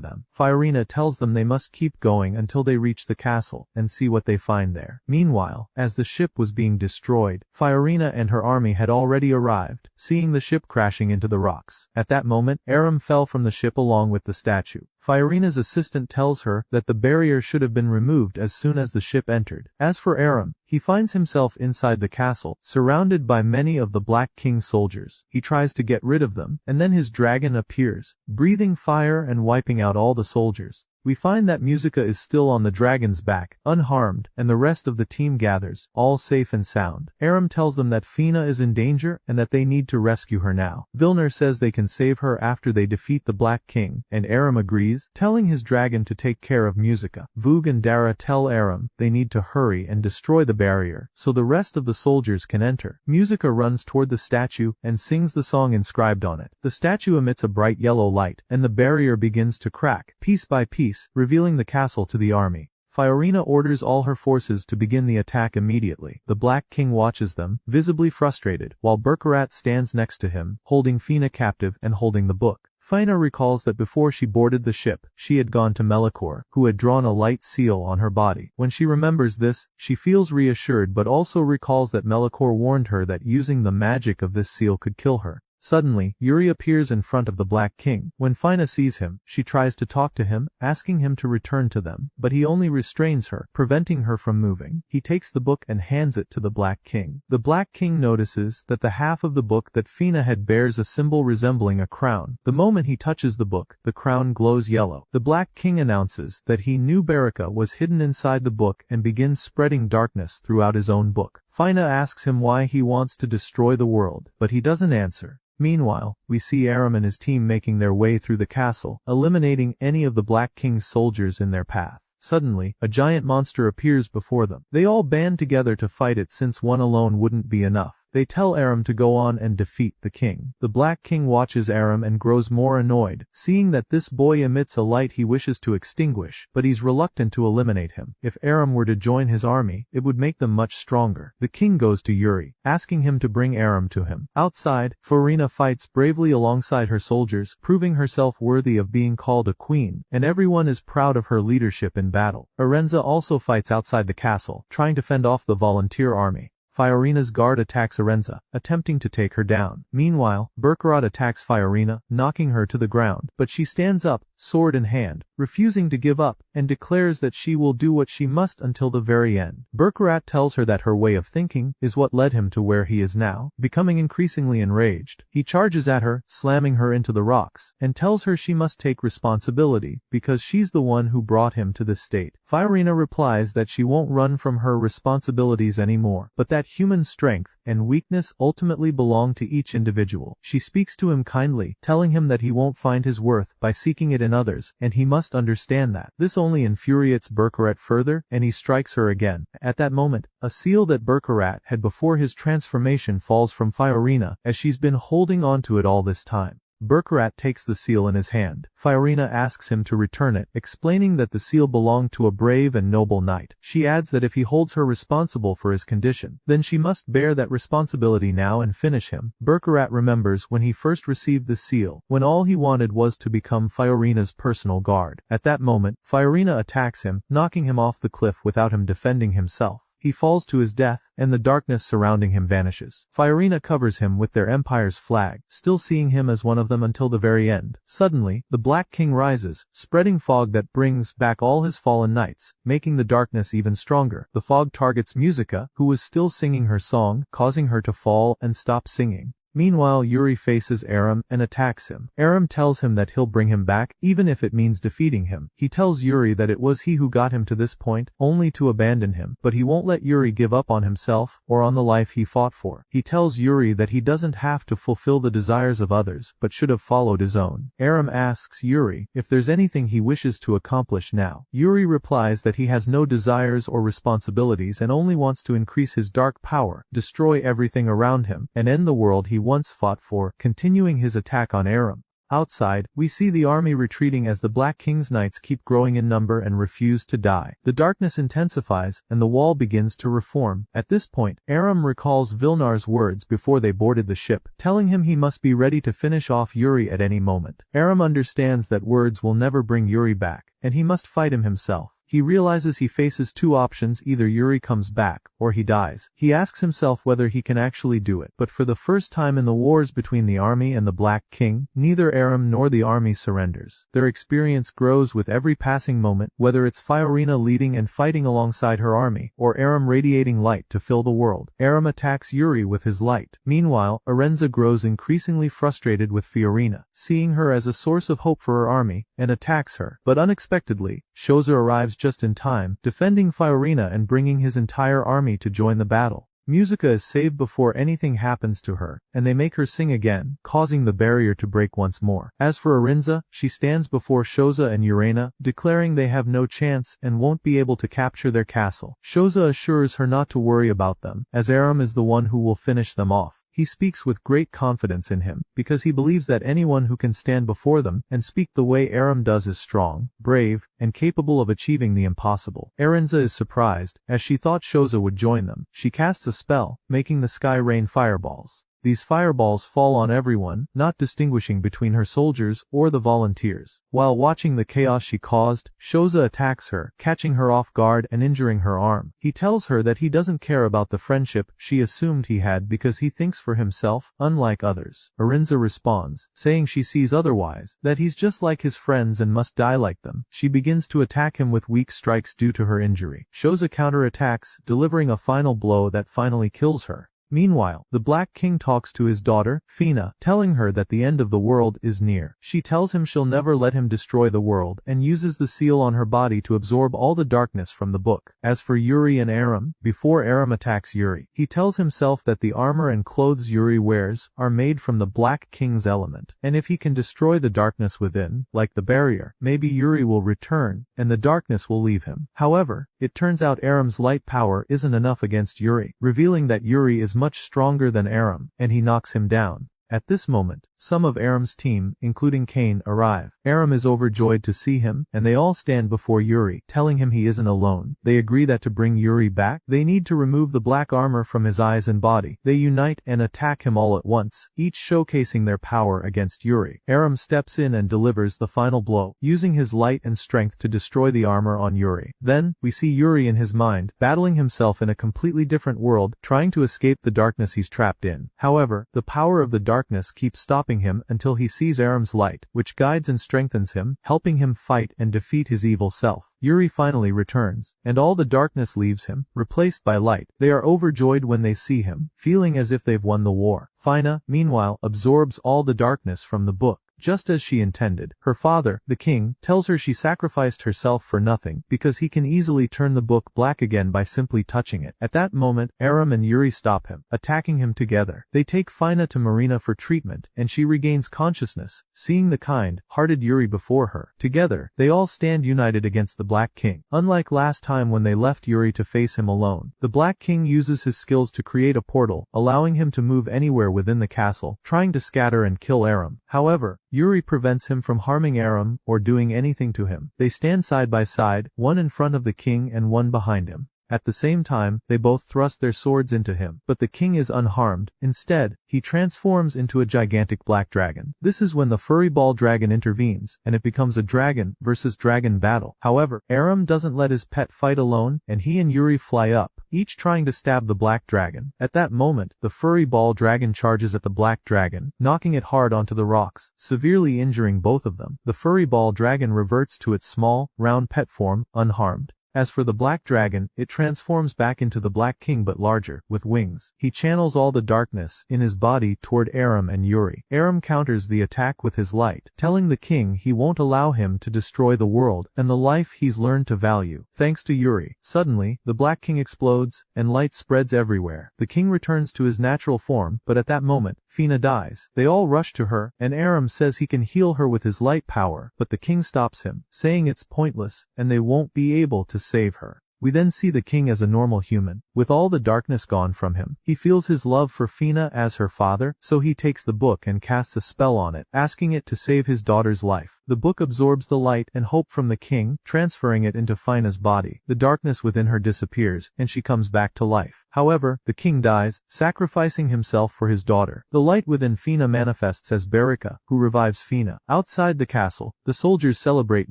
them. Fiorina tells them they must keep going until they reach the castle, and see what they find there. Meanwhile, as the ship was being destroyed, Fiorina and her army had already arrived, seeing the ship crashing into the rocks. At that moment, Aram fell from the ship along with the statue. Fiorina's assistant tells her that the barrier should have been removed as soon as the ship entered. As for Aram, he finds himself inside the castle, surrounded by many of the Black King's soldiers. He tries to get rid of them, and then his dragon appears, breathing fire and wiping out all the soldiers. We find that Musica is still on the dragon's back, unharmed, and the rest of the team gathers, all safe and sound. Aram tells them that Fina is in danger and that they need to rescue her now. Vilnar says they can save her after they defeat the Black King, and Aram agrees, telling his dragon to take care of Musica. Vug and Dara tell Aram they need to hurry and destroy the barrier, so the rest of the soldiers can enter. Musica runs toward the statue and sings the song inscribed on it. The statue emits a bright yellow light, and the barrier begins to crack, piece by piece, revealing the castle to the army. Fiorina orders all her forces to begin the attack immediately. The Black King watches them, visibly frustrated, while Burkhart stands next to him, holding Fina captive and holding the book. Fina recalls that before she boarded the ship, she had gone to Melekar, who had drawn a light seal on her body. When she remembers this, she feels reassured but also recalls that Melekar warned her that using the magic of this seal could kill her. Suddenly, Yori appears in front of the Black King. When Fina sees him, she tries to talk to him, asking him to return to them, but he only restrains her, preventing her from moving. He takes the book and hands it to the Black King. The Black King notices that the half of the book that Fina had bears a symbol resembling a crown. The moment he touches the book, the crown glows yellow. The Black King announces that he knew Baraka was hidden inside the book and begins spreading darkness throughout his own book. Fina asks him why he wants to destroy the world, but he doesn't answer. Meanwhile, we see Aram and his team making their way through the castle, eliminating any of the Black King's soldiers in their path. Suddenly, a giant monster appears before them. They all band together to fight it since one alone wouldn't be enough. They tell Aram to go on and defeat the king. The Black King watches Aram and grows more annoyed, seeing that this boy emits a light he wishes to extinguish, but he's reluctant to eliminate him. If Aram were to join his army, it would make them much stronger. The king goes to Yori, asking him to bring Aram to him. Outside, Farina fights bravely alongside her soldiers, proving herself worthy of being called a queen, and everyone is proud of her leadership in battle. Arenza also fights outside the castle, trying to fend off the volunteer army. Fiorina's guard attacks Arenza, attempting to take her down. Meanwhile, Berkarat attacks Fiorina, knocking her to the ground, but she stands up, sword in hand, refusing to give up, and declares that she will do what she must until the very end. Berkarat tells her that her way of thinking is what led him to where he is now. Becoming increasingly enraged, he charges at her, slamming her into the rocks, and tells her she must take responsibility, because she's the one who brought him to this state. Fiorina replies that she won't run from her responsibilities anymore, but that human strength and weakness ultimately belong to each individual. She speaks to him kindly, telling him that he won't find his worth by seeking it in others, and he must understand that. This only infuriates Berkarat further, and he strikes her again. At that moment, a seal that Berkarat had before his transformation falls from Fiorina, as she's been holding on to it all this time. Berkarat takes the seal in his hand. Fiorina asks him to return it, explaining that the seal belonged to a brave and noble knight. She adds that if he holds her responsible for his condition, then she must bear that responsibility now and finish him. Berkarat remembers when he first received the seal, when all he wanted was to become Fiorina's personal guard. At that moment, Fiorina attacks him, knocking him off the cliff without him defending himself. He falls to his death, and the darkness surrounding him vanishes. Fiorina covers him with their empire's flag, still seeing him as one of them until the very end. Suddenly, the Black King rises, spreading fog that brings back all his fallen knights, making the darkness even stronger. The fog targets Musica, who was still singing her song, causing her to fall and stop singing. Meanwhile, Yori faces Aram and attacks him. Aram tells him that he'll bring him back, even if it means defeating him. He tells Yori that it was he who got him to this point, only to abandon him, but he won't let Yori give up on himself, or on the life he fought for. He tells Yori that he doesn't have to fulfill the desires of others, but should have followed his own. Aram asks Yori if there's anything he wishes to accomplish now. Yori replies that he has no desires or responsibilities and only wants to increase his dark power, destroy everything around him, and end the world he once fought for, continuing his attack on Aram. Outside, we see the army retreating as the Black King's knights keep growing in number and refuse to die. The darkness intensifies, and the wall begins to reform. At this point, Aram recalls Vilnar's words before they boarded the ship, telling him he must be ready to finish off Yori at any moment. Aram understands that words will never bring Yori back, and he must fight him himself. He realizes he faces two options: either Yori comes back, or he dies. He asks himself whether he can actually do it. But for the first time in the wars between the army and the Black King, neither Aram nor the army surrenders. Their experience grows with every passing moment, whether it's Fiorina leading and fighting alongside her army, or Aram radiating light to fill the world. Aram attacks Yori with his light. Meanwhile, Arenza grows increasingly frustrated with Fiorina, seeing her as a source of hope for her army, and attacks her. But unexpectedly, Shoza arrives just in time, defending Fiorina and bringing his entire army to join the battle. Musica is saved before anything happens to her, and they make her sing again, causing the barrier to break once more. As for Arenza, she stands before Shoza and Urena, declaring they have no chance and won't be able to capture their castle. Shoza assures her not to worry about them, as Aram is the one who will finish them off. He speaks with great confidence in him, because he believes that anyone who can stand before them and speak the way Aram does is strong, brave, and capable of achieving the impossible. Arenza is surprised, as she thought Shoza would join them. She casts a spell, making the sky rain fireballs. These fireballs fall on everyone, not distinguishing between her soldiers or the volunteers. While watching the chaos she caused, Shoza attacks her, catching her off guard and injuring her arm. He tells her that he doesn't care about the friendship she assumed he had because he thinks for himself, unlike others. Arenza responds, saying she sees otherwise, that he's just like his friends and must die like them. She begins to attack him with weak strikes due to her injury. Shoza counterattacks, delivering a final blow that finally kills her. Meanwhile, the Black King talks to his daughter, Fina, telling her that the end of the world is near. She tells him she'll never let him destroy the world, and uses the seal on her body to absorb all the darkness from the book. As for Yori and Aram, before Aram attacks Yori, he tells himself that the armor and clothes Yori wears are made from the Black King's element, and if he can destroy the darkness within, like the barrier, maybe Yori will return, and the darkness will leave him. However, it turns out Aram's light power isn't enough against Yori, revealing that Yori is much stronger than Aram, and he knocks him down. At this moment, some of Aram's team, including Kane, arrive. Aram is overjoyed to see him, and they all stand before Yori, telling him he isn't alone. They agree that to bring Yori back, they need to remove the black armor from his eyes and body. They unite and attack him all at once, each showcasing their power against Yori. Aram steps in and delivers the final blow, using his light and strength to destroy the armor on Yori. Then, we see Yori in his mind, battling himself in a completely different world, trying to escape the darkness he's trapped in. However, the power of the darkness keeps stopping him until he sees Aram's light, which guides and strengthens him, helping him fight and defeat his evil self. Yori finally returns, and all the darkness leaves him, replaced by light. They are overjoyed when they see him, feeling as if they've won the war. Fina, meanwhile, absorbs all the darkness from the book. Just as she intended, her father, the king, tells her she sacrificed herself for nothing because he can easily turn the book black again by simply touching it. At that moment, Aram and Yori stop him, attacking him together. They take Fina to Marina for treatment, and she regains consciousness, seeing the kind-hearted Yori before her. Together, they all stand united against the Black King. Unlike last time when they left Yori to face him alone, the Black King uses his skills to create a portal, allowing him to move anywhere within the castle, trying to scatter and kill Aram. However, Yori prevents him from harming Aram or doing anything to him. They stand side by side, one in front of the king and one behind him. At the same time, they both thrust their swords into him, but the king is unharmed. Instead, he transforms into a gigantic black dragon. This is when the furry ball dragon intervenes, and it becomes a dragon versus dragon battle. However, Aram doesn't let his pet fight alone, and he and Yori fly up, each trying to stab the black dragon. At that moment, the furry ball dragon charges at the black dragon, knocking it hard onto the rocks, severely injuring both of them. The furry ball dragon reverts to its small, round pet form, unharmed. As for the black dragon, it transforms back into the Black King but larger, with wings. He channels all the darkness in his body toward Aram and Yori. Aram counters the attack with his light, telling the king he won't allow him to destroy the world and the life he's learned to value. Thanks to Yori, suddenly, the Black King explodes, and light spreads everywhere. The king returns to his natural form, but at that moment, Fina dies. They all rush to her, and Aram says he can heal her with his light power, but the king stops him, saying it's pointless, and they won't be able to save her. We then see the king as a normal human, with all the darkness gone from him. He feels his love for Fina as her father, so he takes the book and casts a spell on it, asking it to save his daughter's life. The book absorbs the light and hope from the king, transferring it into Fina's body. The darkness within her disappears, and she comes back to life. However, the king dies, sacrificing himself for his daughter. The light within Fina manifests as Barika, who revives Fina. Outside the castle, the soldiers celebrate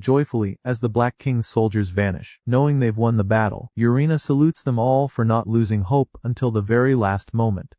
joyfully as the Black King's soldiers vanish. Knowing they've won the battle, Urina salutes them all for not losing hope until the very last moment.